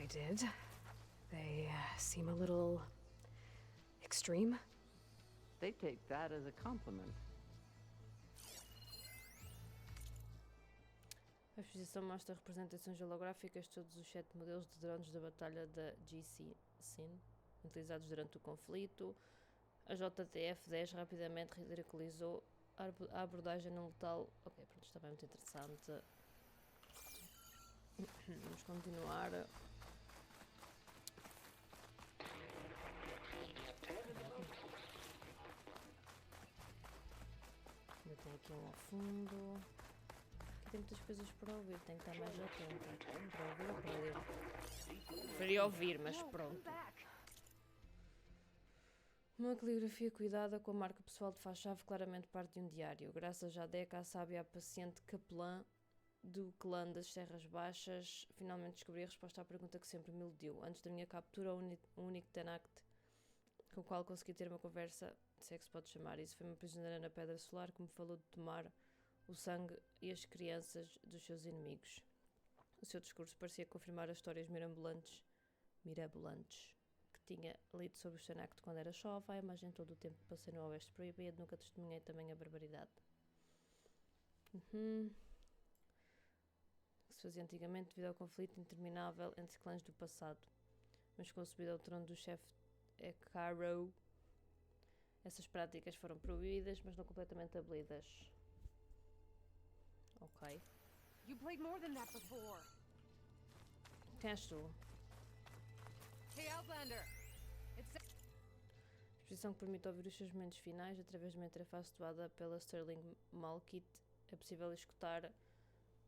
I did. They seem a little extreme. They take that as a compliment. A exposição mostra representações holográficas de todos os 7 modelos de drones da batalha da GC Sin, utilizados durante o conflito. A JTF-10 rapidamente ridiculizou a abordagem não letal. Ok, pronto, isto também é muito interessante. Vamos continuar. Eu tenho aqui um ao fundo. Tem muitas coisas para ouvir, tenho que estar mais atenta. Para ouvir ou para ler? Preferia ouvir, mas pronto. Uma caligrafia cuidada com a marca pessoal de faz-chave, claramente parte de um diário. Graças à Deca, a sábia a paciente capelã do clã das Serras Baixas, finalmente descobri a resposta à pergunta que sempre me eludiu. Antes da minha captura, o único Tanakh com o qual consegui ter uma conversa, se é que se pode chamar isso, foi uma prisioneira na Pedra Solar que me falou de tomar o sangue e as crianças dos seus inimigos. O seu discurso parecia confirmar as histórias mirabolantes que tinha lido sobre os Tanakh quando era jovem. A imagem todo o tempo que passei no Oeste Proibido, nunca testemunhei também a barbaridade. Que se fazia antigamente devido ao conflito interminável entre clãs do passado. Mas com a subida ao trono do chefe Hekarro, essas práticas foram proibidas, mas não completamente abolidas. Ok. You played more than that before. Quem és tu? Hey, Outlander. Exposição que permite ouvir os seus momentos finais através de uma interface doada pela Sterling Malkit. É possível escutar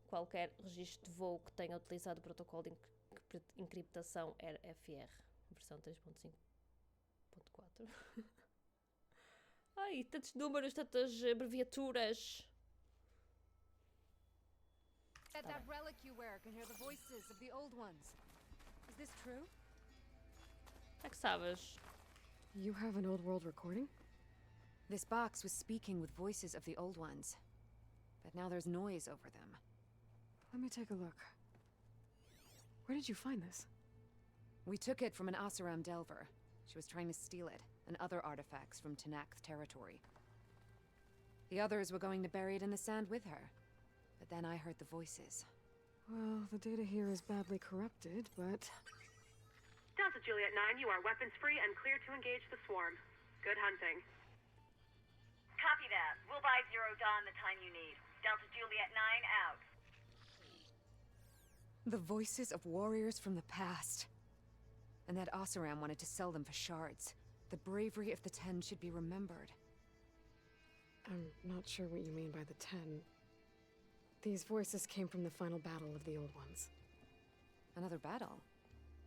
qualquer registro de voo que tenha utilizado o protocolo de encriptação RFR, versão 3.5.4. Ai, tantos números, tantas abreviaturas. That relic you wear can hear the voices of the old ones. Is this true? É que sabes? You have an old world recording? This box was speaking with voices of the old ones. But now there's noise over them. Let me take a look. Where did you find this? We took it from an Oseram Delver. She was trying to steal it, and other artifacts from Tenakth territory. The others were going to bury it in the sand with her. But then I heard the voices. Well, the data here is badly corrupted, but... Delta Juliet 9, you are weapons-free and clear to engage the swarm. Good hunting. Copy that. We'll buy Zero Dawn the time you need. Delta Juliet 9 out. The voices of warriors from the past. And that Oseram wanted to sell them for shards. The bravery of the Ten should be remembered. I'm not sure what you mean by the Ten. These voices came from the final battle of the Old Ones. Another battle?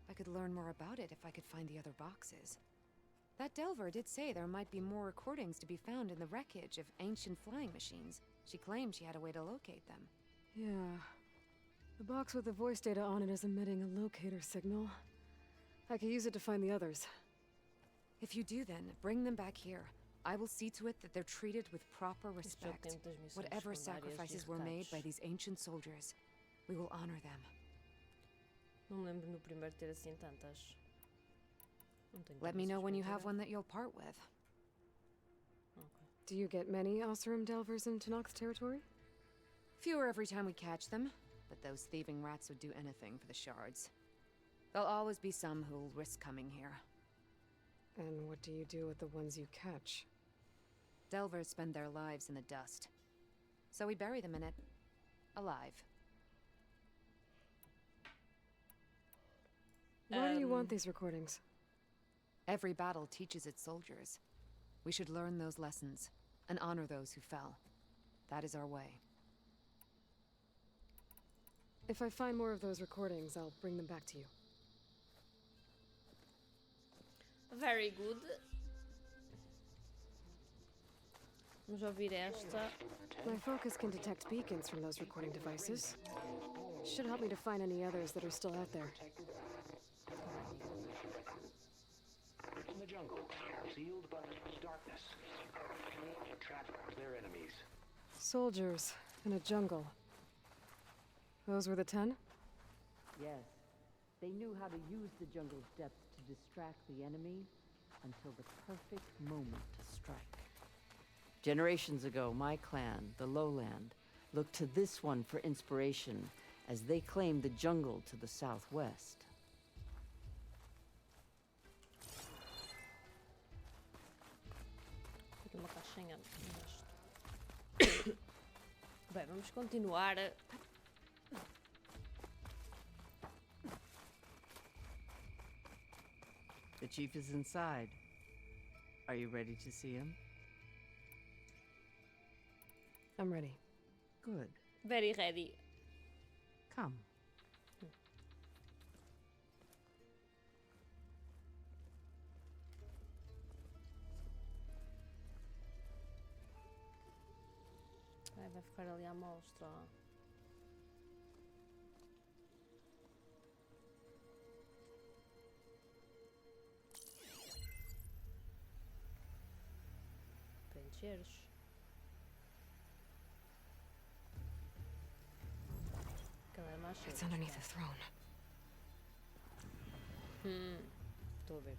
I could learn more about it if I could find the other boxes. That Delver did say there might be more recordings to be found in the wreckage of ancient flying machines. She claimed she had a way to locate them. Yeah. The box with the voice data on it is emitting a locator signal. I could use it to find the others. If you do then, bring them back here. I will see to it that they're treated with proper respect. Whatever sacrifices were made by these ancient soldiers, we will honor them. Não me lembro no primeiro ter assim tantas. Let me know when you have one that you'll part with. Okay. Do you get many Oseram Delvers in Tenakth territory? Fewer every time we catch them, but those thieving rats would do anything for the shards. There'll always be some who'll risk coming here. And what do you do with the ones you catch? Delvers spend their lives in the dust. So we bury them in it. Alive. Why do you want these recordings? Every battle teaches its soldiers. We should learn those lessons, and honor those who fell. That is our way. If I find more of those recordings, I'll bring them back to you. Very good. Vamos ouvir esta. My focus can detect beacons from those recording devices. Should help me to find any others that are still out there. In the jungle, sealed but darkness. Trapped their enemies. Soldiers in a jungle. Those were the 10? Yes. They knew how to use the jungle's depth to distract the enemy until the perfect moment to strike. Generations ago, my clan, the Lowland, looked to this one for inspiration as they claimed the jungle to the southwest. Aqui uma caixinha neste. Bem, vamos continuar. The chief is inside. Are you ready to see him? I'm ready. Good. Very ready. Come. Vai ficar ali à mostra. Preencheres. It's underneath the throne. Estou a ver.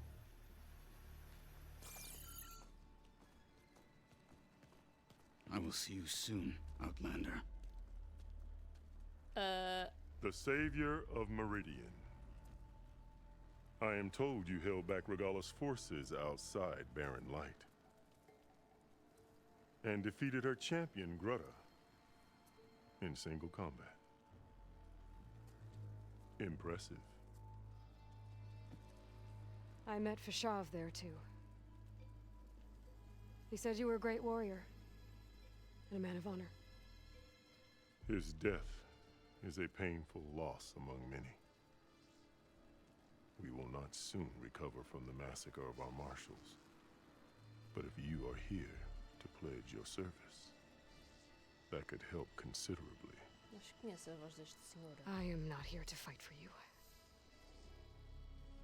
I will see you soon, Outlander. The savior of Meridian. I am told you held back Regala's forces outside Barren Light. And defeated her champion, Grutta, in single combat. Impressive. I met Fashav there, too. He said you were a great warrior. And a man of honor. His death is a painful loss among many. we will not soon recover from the massacre of our marshals. But if you are here to pledge your service, that could help considerably. Acho que conheço a voz deste senhor. I am not here to fight for you.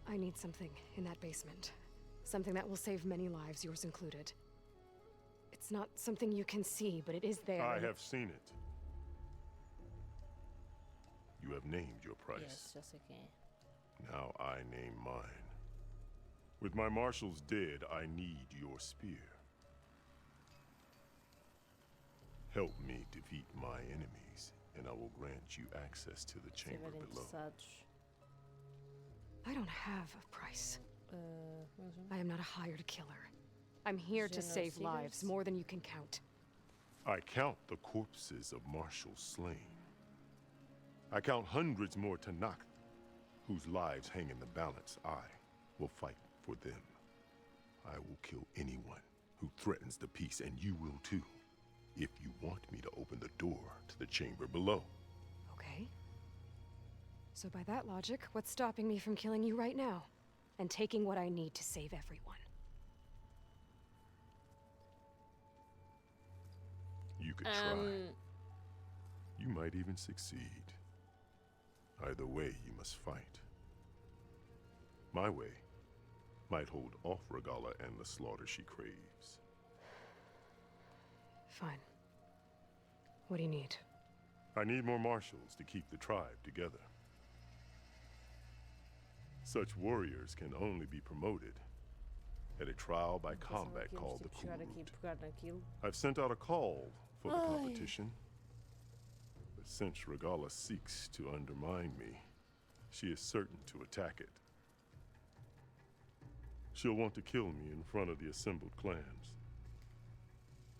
I need something in that basement. Something that will save many lives, yours included. It's not something you can see, but it is there. I have seen it. You have named your price. Yes, já sei quem é. Now I name mine. With my marshals dead, I need your spear. Help me defeat my enemies, and I will grant you access to the chamber below. I don't have a price. I am not a hired killer. I'm here to save lives, more than you can count. I count the corpses of marshals slain. I count hundreds more Tanakh, whose lives hang in the balance. I will fight for them. I will kill anyone who threatens the peace, and you will too, if you want me to open the door to the chamber below. Okay. So by that logic, what's stopping me from killing you right now? And taking what I need to save everyone? You could try. You might even succeed. Either way, you must fight. My way might hold off Regala and the slaughter she craves. Fine. What do you need? I need more marshals to keep the tribe together. Such warriors can only be promoted at a trial by combat called the Cool Route. I've sent out a call for the competition, but since Regala seeks to undermine me, she is certain to attack it. She'll want to kill me in front of the assembled clans.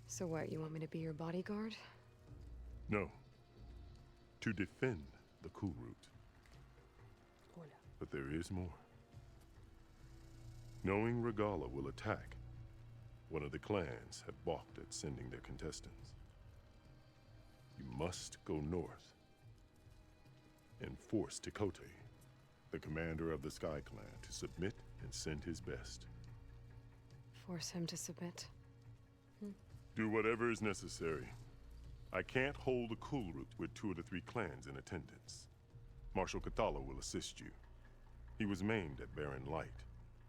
So what, you want me to be your bodyguard? No. To defend the Cool Route. But there is more. Knowing Regala will attack, one of the clans have balked at sending their contestants. You must go north and force Tekote, the commander of the Sky Clan, to submit and send his best. Force him to submit? Do whatever is necessary. I can't hold the Cool Route with 2 of the 3 clans in attendance. Marshal Kathala will assist you. He was maimed at Barren Light,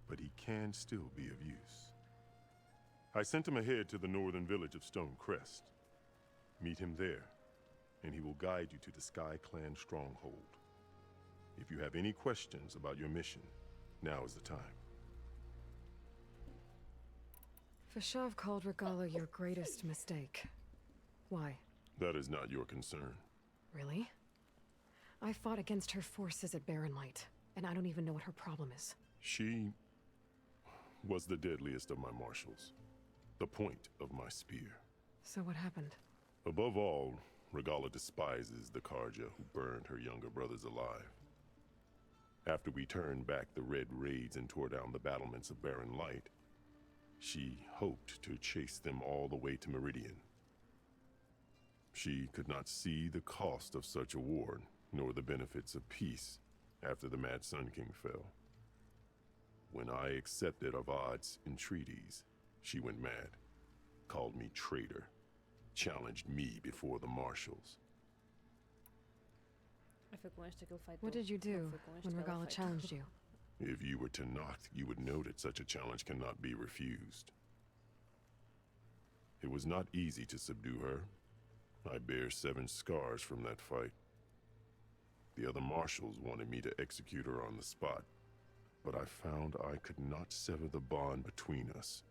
but he can still be of use. I sent him ahead to the northern village of Stone Crest. Meet him there, and he will guide you to the Sky Clan stronghold. If you have any questions about your mission, now is the time. Fashav called Regala your greatest mistake. Why? That is not your concern. Really? I fought against her forces at Barren Light, and I don't even know what her problem is. She was the deadliest of my marshals, the point of my spear. So what happened? Above all, Regala despises the Karja who burned her younger brothers alive. After we turned back the Red Raids and tore down the battlements of Barren Light, she hoped to chase them all the way to Meridian. She could not see the cost of such a war, nor the benefits of peace after the Mad Sun King fell. When I accepted Avad's entreaties, she went mad, called me traitor, challenged me before the marshals. What did you do when Regala challenged you? If you were Tanakh, you would know that such a challenge cannot be refused. It was not easy to subdue her. I bear 7 scars from that fight. The other marshals wanted me to execute her on the spot, but I found I could not sever the bond between us.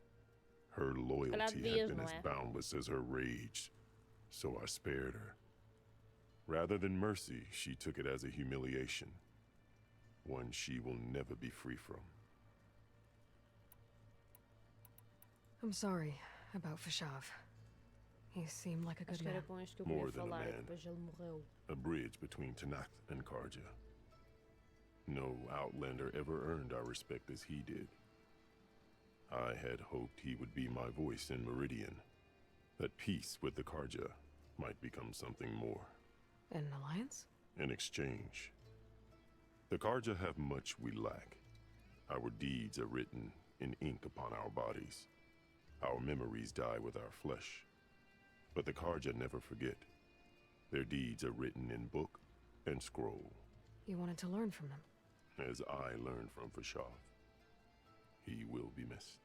Her loyalty had been as boundless as her rage, so I spared her. Rather than mercy, she took it as a humiliation, one she will never be free from. I'm sorry about Fashav. He seemed like a good man. More than a man. A bridge between Tanakh and Karja. No Outlander ever earned our respect as he did. I had hoped he would be my voice in Meridian, that peace with the Karja might become something more. An alliance? In exchange. The Karja have much we lack, Our deeds are written in ink upon our bodies. Our memories die with our flesh. But the Karja never forget. Their deeds are written in book and scroll. You wanted to learn from them. As I learned from Fashav. He will be missed.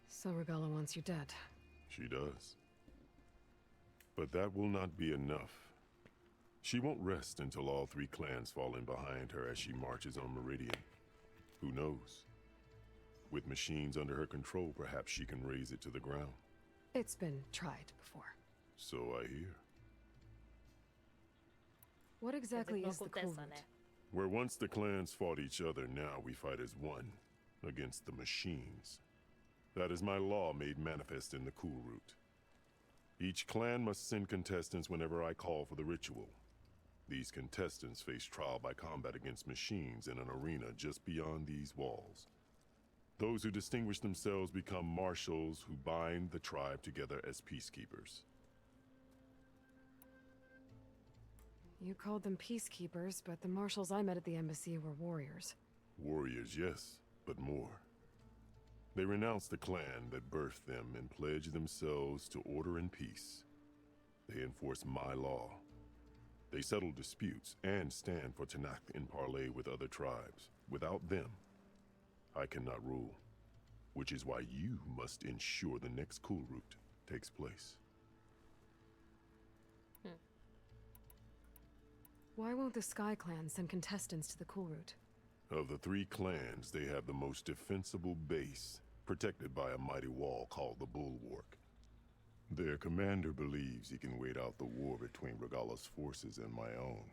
So Regala wants you dead. She does. But that will not be enough. She won't rest until all 3 clans fall in behind her as she marches on Meridian. Who knows? With machines under her control, perhaps she can raise it to the ground. It's been tried before. So I hear. What exactly is the cool route? Where once the clans fought each other, now we fight as one, against the machines. That is my law made manifest in the cool route. Each clan must send contestants whenever I call for the ritual. These contestants face trial by combat against machines in an arena just beyond these walls. Those who distinguish themselves become marshals who bind the tribe together as peacekeepers. You called them peacekeepers, but the marshals I met at the embassy were warriors. Warriors, yes, but more. They renounce the clan that birthed them and pledge themselves to order and peace. They enforce my law. They settle disputes and stand for Tanakh in parley with other tribes. Without them, I cannot rule. Which is why you must ensure the next cool route takes place. Why won't the Sky Clan send contestants to the cool route? Of the 3 clans, they have the most defensible base, protected by a mighty wall called the Bulwark. Their commander believes he can wait out the war between Regala's forces and my own,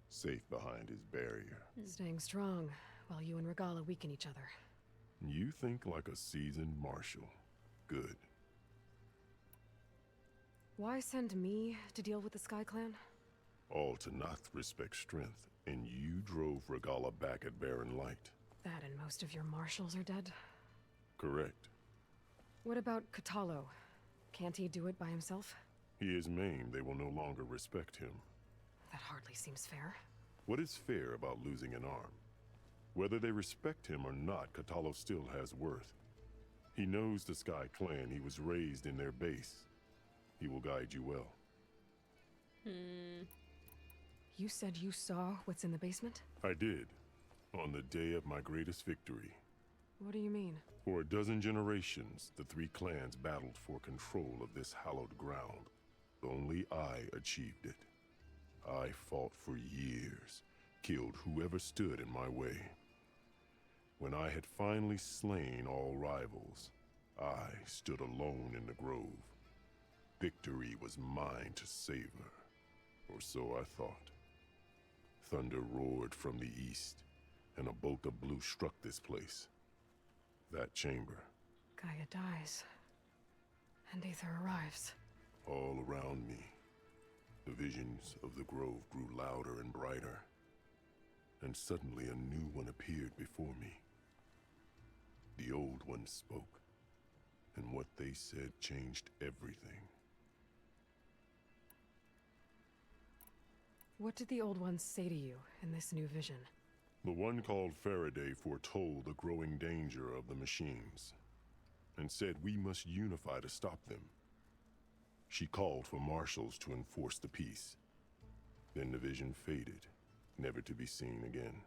safe behind his barrier. Staying strong, while you and Regala weaken each other. You think like a seasoned marshal. Good. Why send me to deal with the Sky Clan? All Tanakh respect strength, and you drove Regala back at Barren Light. That and most of your marshals are dead? Correct. What about Katalo? Can't he do it by himself? He is maimed. They will no longer respect him. That hardly seems fair. What is fair about losing an arm? Whether they respect him or not, Katalo still has worth. He knows the Sky Clan. He was raised in their base. He will guide you well. You said you saw what's in the basement? I did. On the day of my greatest victory. What do you mean? For a dozen generations, the 3 clans battled for control of this hallowed ground. Only I achieved it. I fought for years, killed whoever stood in my way. When I had finally slain all rivals, I stood alone in the grove. Victory was mine to savor, or so I thought. Thunder roared from the east, and a bolt of blue struck this place. That chamber. Gaia dies, and Aether arrives. All around me, the visions of the grove grew louder and brighter, and suddenly a new one appeared before me. The old one spoke, and what they said changed everything. What did the old ones say to you in this new vision? The one called Faraday foretold the growing danger of the machines, and said we must unify to stop them. She called for marshals to enforce the peace. Then the vision faded, never to be seen again.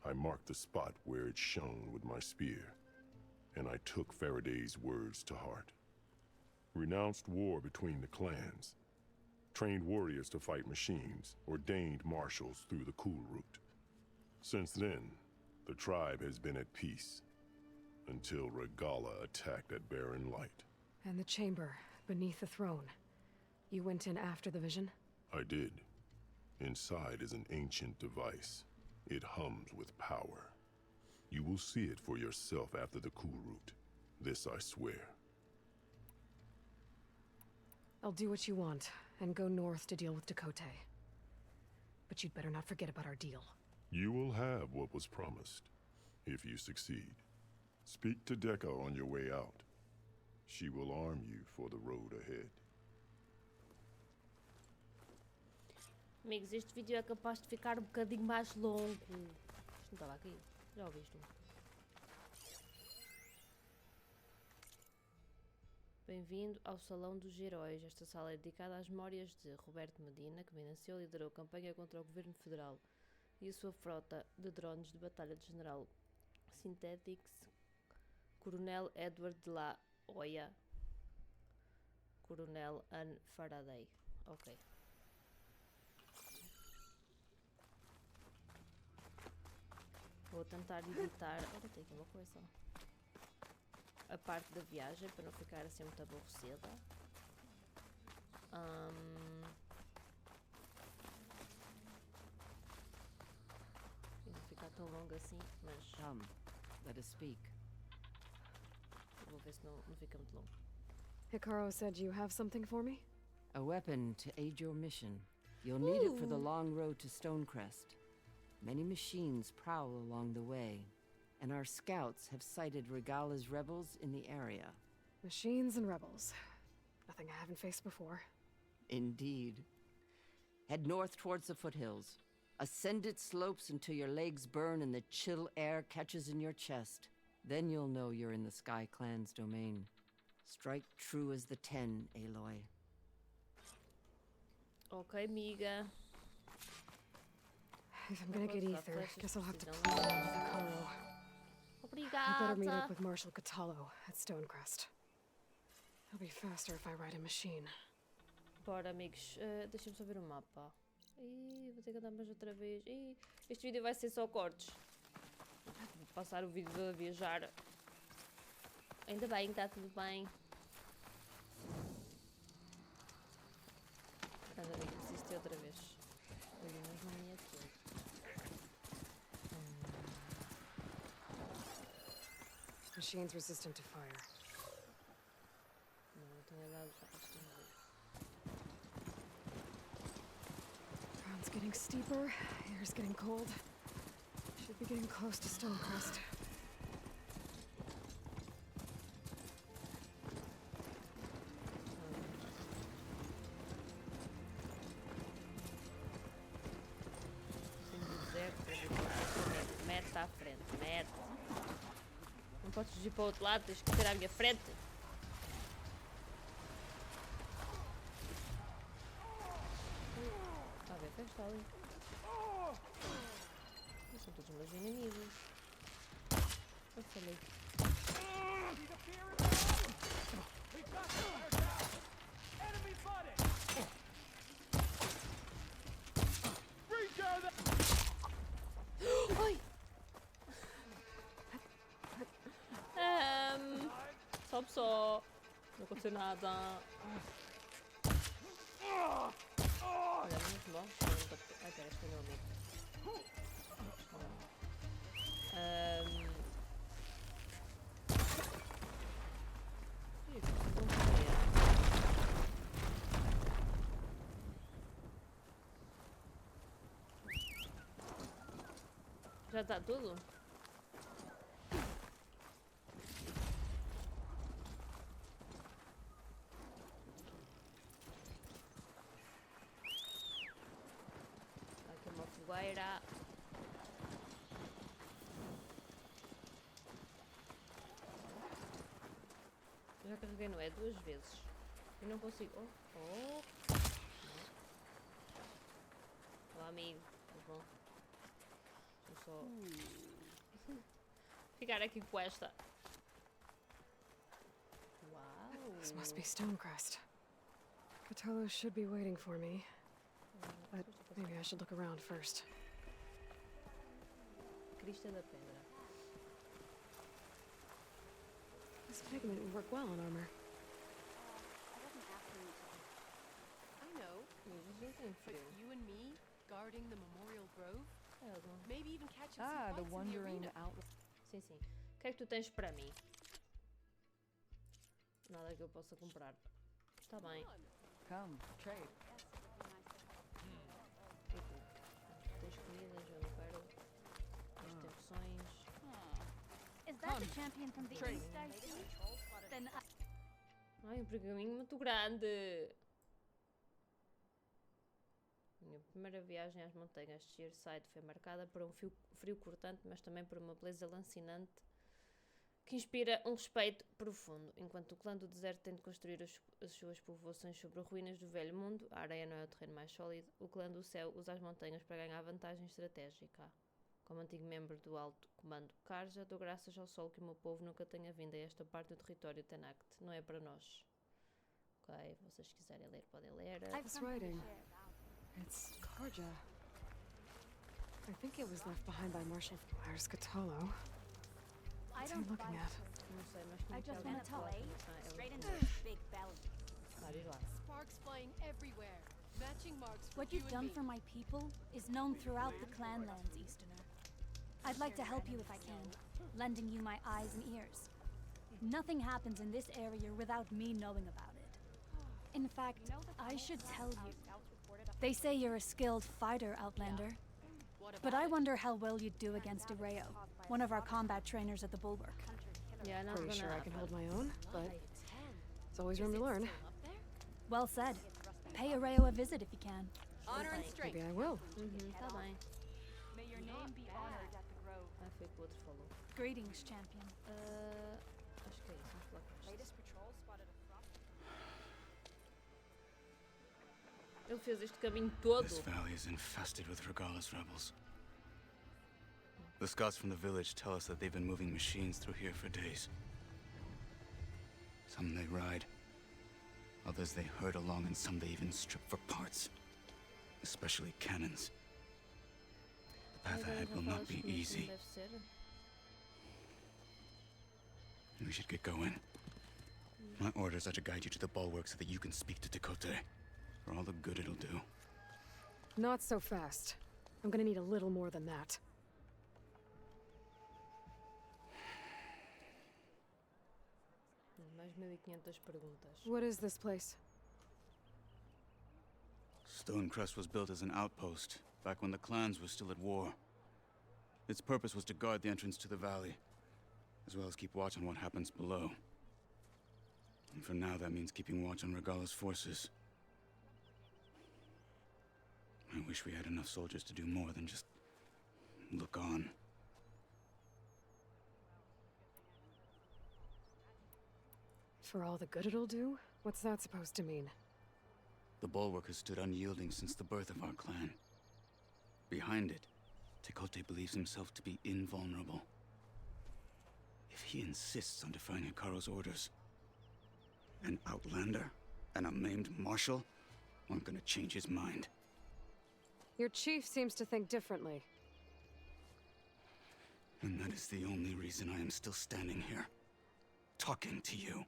I marked the spot where it shone with my spear, and I took Faraday's words to heart. Renounced war between the clans, trained warriors to fight machines, ordained marshals through the cool route. Since then, the tribe has been at peace, until Regala attacked at Barren Light. And the chamber, beneath the throne. You went in after the vision? I did. Inside is an ancient device. It hums with power. You will see it for yourself after the cool route. This I swear. I'll do what you want, and go north to deal with Dakota. But you'd better not forget about our deal. You will have what was promised, if you succeed. Speak to Dekka on your way out. She will arm you for the road ahead. Amigos, este vídeo é capaz de ficar um bocadinho mais longo. Isto não estava aqui. Já ouviste? Bem-vindo ao Salão dos Heróis. Esta sala é dedicada às memórias de Roberto Medina, que financiou e liderou a campanha contra o governo federal e a sua frota de drones de batalha de General Synthetics, Coronel Edward de la Hoya, Coronel Anne Faraday. Ok. Vou tentar editar. Olha, tem aqui uma coisa. A parte da viagem para não ficar assim muito aborrecida. E não ficar tão longo assim, mas. Come, let us speak. Vou ver se não fica muito longo. Hekarro said you have something for me? A weapon to aid your mission. You'll need it for the long road to Stonecrest. Many machines prowl along the way, and our scouts have sighted Regala's rebels in the area. Machines and rebels. Nothing I haven't faced before. Indeed. Head north towards the foothills. Ascend its slopes until your legs burn and the chill air catches in your chest. Then you'll know you're in the Sky Clan's domain. Strike true as the 10, Aloy. Ok, amiga. If I'm gonna get ether, guess I'll have to plead with Hekarro. I better meet up with Marshal Catallo at Stonecrest. It'll be faster if I ride a machine. Bora, amigos. Deixa-me só ver o mapa. Ih, vou ter que andar mais outra vez. Ih, este vídeo vai ser só cortes. Vou passar o vídeo de viajar. Ainda bem, está tudo bem. Mas, amigo, desisti outra vez. Eu vi mesmo a minha aqui. Machine's resistant to fire. Não tenho dado. Ground's getting steeper, air's getting cold. Should be getting close to Stonecrest. Mete à frente, mete. Não podes fugir para o outro lado, tens que ter à minha frente. Está a ver, quem está ali? São todos meus inimigos. Eu falei. Oi! Sobe só. Não aconteceu nada. Olha, muito bom. Ai, pera, este é meu amigo. Já está tudo? Aqui uma fogueira. Já carreguei, não é? 2 vezes. E não consigo. Oh! Olá, amigo. Tudo bom? Deixa eu só ficar aqui com esta. Uau! This must be Stonecrest. Catallo should be waiting for me. But maybe I should look around first. Crista da Pedra. This pigment would work well on armor. I wasn't asking you to. I know. But you and me guarding the Memorial Grove? Maybe even catching some the fights wandering in the arena. outlaw. Sim, sim. O que é que tu tens para mim? Nada que eu possa comprar. Está bem. Come, trade. E tu? Tens comidas, eu não quero. Tens opções. Is that the champion from the East I see? Then Ai, um pergaminho muito grande. Minha primeira viagem às montanhas de Shearside foi marcada por um frio cortante, mas também por uma beleza lancinante que inspira um respeito profundo. Enquanto o clã do deserto tem de construir as suas povoações sobre ruínas do velho mundo, a areia não é o terreno mais sólido, o clã do céu usa as montanhas para ganhar vantagem estratégica. Como antigo membro do alto comando Karja, dou graças ao sol que o meu povo nunca tenha vindo a esta parte do território Tanact. Não é para nós. Ok, vocês quiserem ler, podem ler. This writing. It's Karja. I think it was left behind by Marshal. There's Catallo. What's he looking at? Não sei, mas como que alguém Metal, eh? Straight into fala? his big belly. Diz lá. Sparks flying everywhere. Matching marks for What you you've and done me. for my people is known throughout the clanlands, Easterner. I'd like to help you if I can, lending you my eyes and ears. Nothing happens in this area without me knowing about it. In fact, I should tell you. They say you're a skilled fighter, Outlander. But I wonder how well you'd do against Areo, one of our combat trainers at the Bulwark. Yeah, not Pretty sure I can hold my own, but there's always room to learn. Well said. Pay Areo a visit if you can. Honor and strength. Maybe I will. Tá bem. May your name be honored at the grove. Foi o que o outro falou. Greetings, champion. Acho que é isso, vamos falar com isto. Latest patrol spotted a front. Ele fez este caminho todo. This valley is infested with Regala's rebels. The scouts from the village tell us that they've been moving machines through here for days. Some they ride, others they herd along, and some they even strip for parts. Especially cannons. The path ahead will not be easy. We should get going. My orders are to guide you to the bulwark so that you can speak to Tekote. For all the good it'll do. Not so fast. I'm gonna need a little more than that. Mais 1500 perguntas. What is this place? Stonecrest was built as an outpost, back when the clans were still at war. Its purpose was to guard the entrance to the valley, as well as keep watch on what happens below. And for now, that means keeping watch on Regala's forces. I wish we had enough soldiers to do more than just look on. For all the good it'll do? What's that supposed to mean? The bulwark has stood unyielding since the birth of our clan. Behind it, Tekote believes himself to be invulnerable. If he insists on defying Hekarro's orders, an outlander and a maimed marshal aren't gonna change his mind. Your chief seems to think differently. And that is the only reason I am still standing here, talking to you.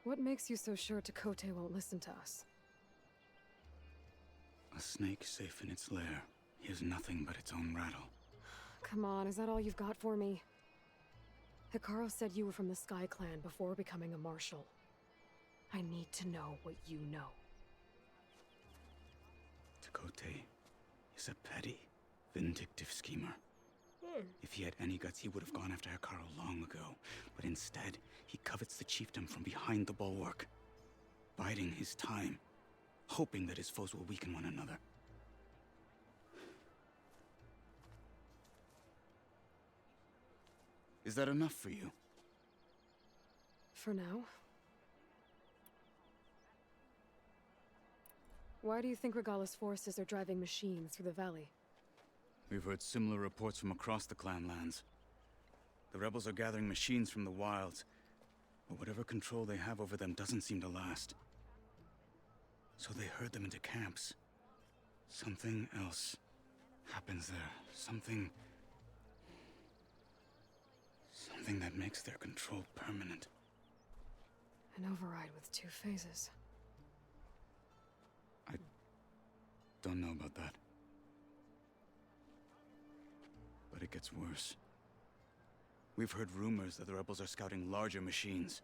What makes you so sure Tekote won't listen to us? A snake safe in its lair hears nothing but its own rattle. Come on, is that all you've got for me? Hekarro said you were from the Sky Clan before becoming a marshal. I need to know what you know. Tekote is a petty, vindictive schemer. If he had any guts, he would have gone after Hekarro long ago. But instead, he covets the chiefdom from behind the bulwark, biding his time, hoping that his foes will weaken one another. Is that enough for you? For now. Why do you think Regala's forces are driving machines through the valley? We've heard similar reports from across the clan lands. The rebels are gathering machines from the wilds, but whatever control they have over them doesn't seem to last. So they herd them into camps. Something else happens there. Something that makes their control permanent. An override with 2 phases. I don't know about that. But it gets worse. We've heard rumors that the rebels are scouting larger machines.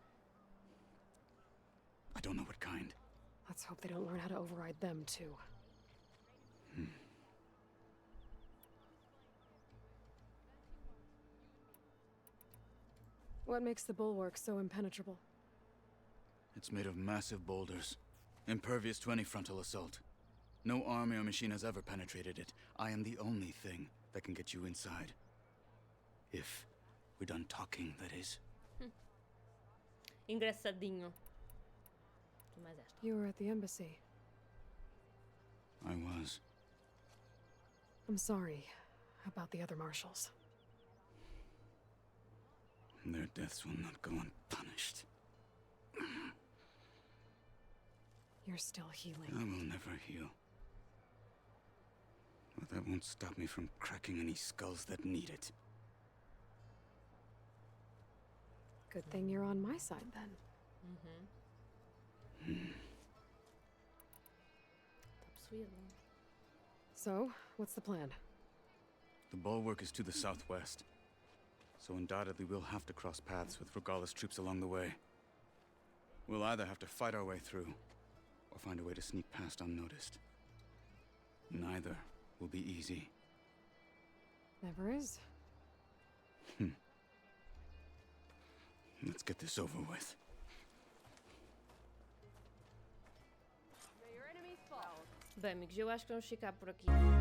I don't know what kind. Let's hope they don't learn how to override them, too. What makes the bulwark so impenetrable? It's made of massive boulders, impervious to any frontal assault. No army or machine has ever penetrated it. I am the only thing that can get you inside. If we're done talking, that is. Engraçadinho. Mais esta. You were at the embassy. I was. I'm sorry about the other marshals. Their deaths will not go unpunished. You're still healing. I will never heal. But that won't stop me from cracking any skulls that need it. Good thing you're on my side, then. So, what's the plan? The bulwark is to the southwest, so undoubtedly we'll have to cross paths with Regala's troops along the way. We'll either have to fight our way through, or find a way to sneak past unnoticed. Neither will be easy. Never is. Let's get this over with. Bem, amigos, eu acho que vamos ficar por aqui.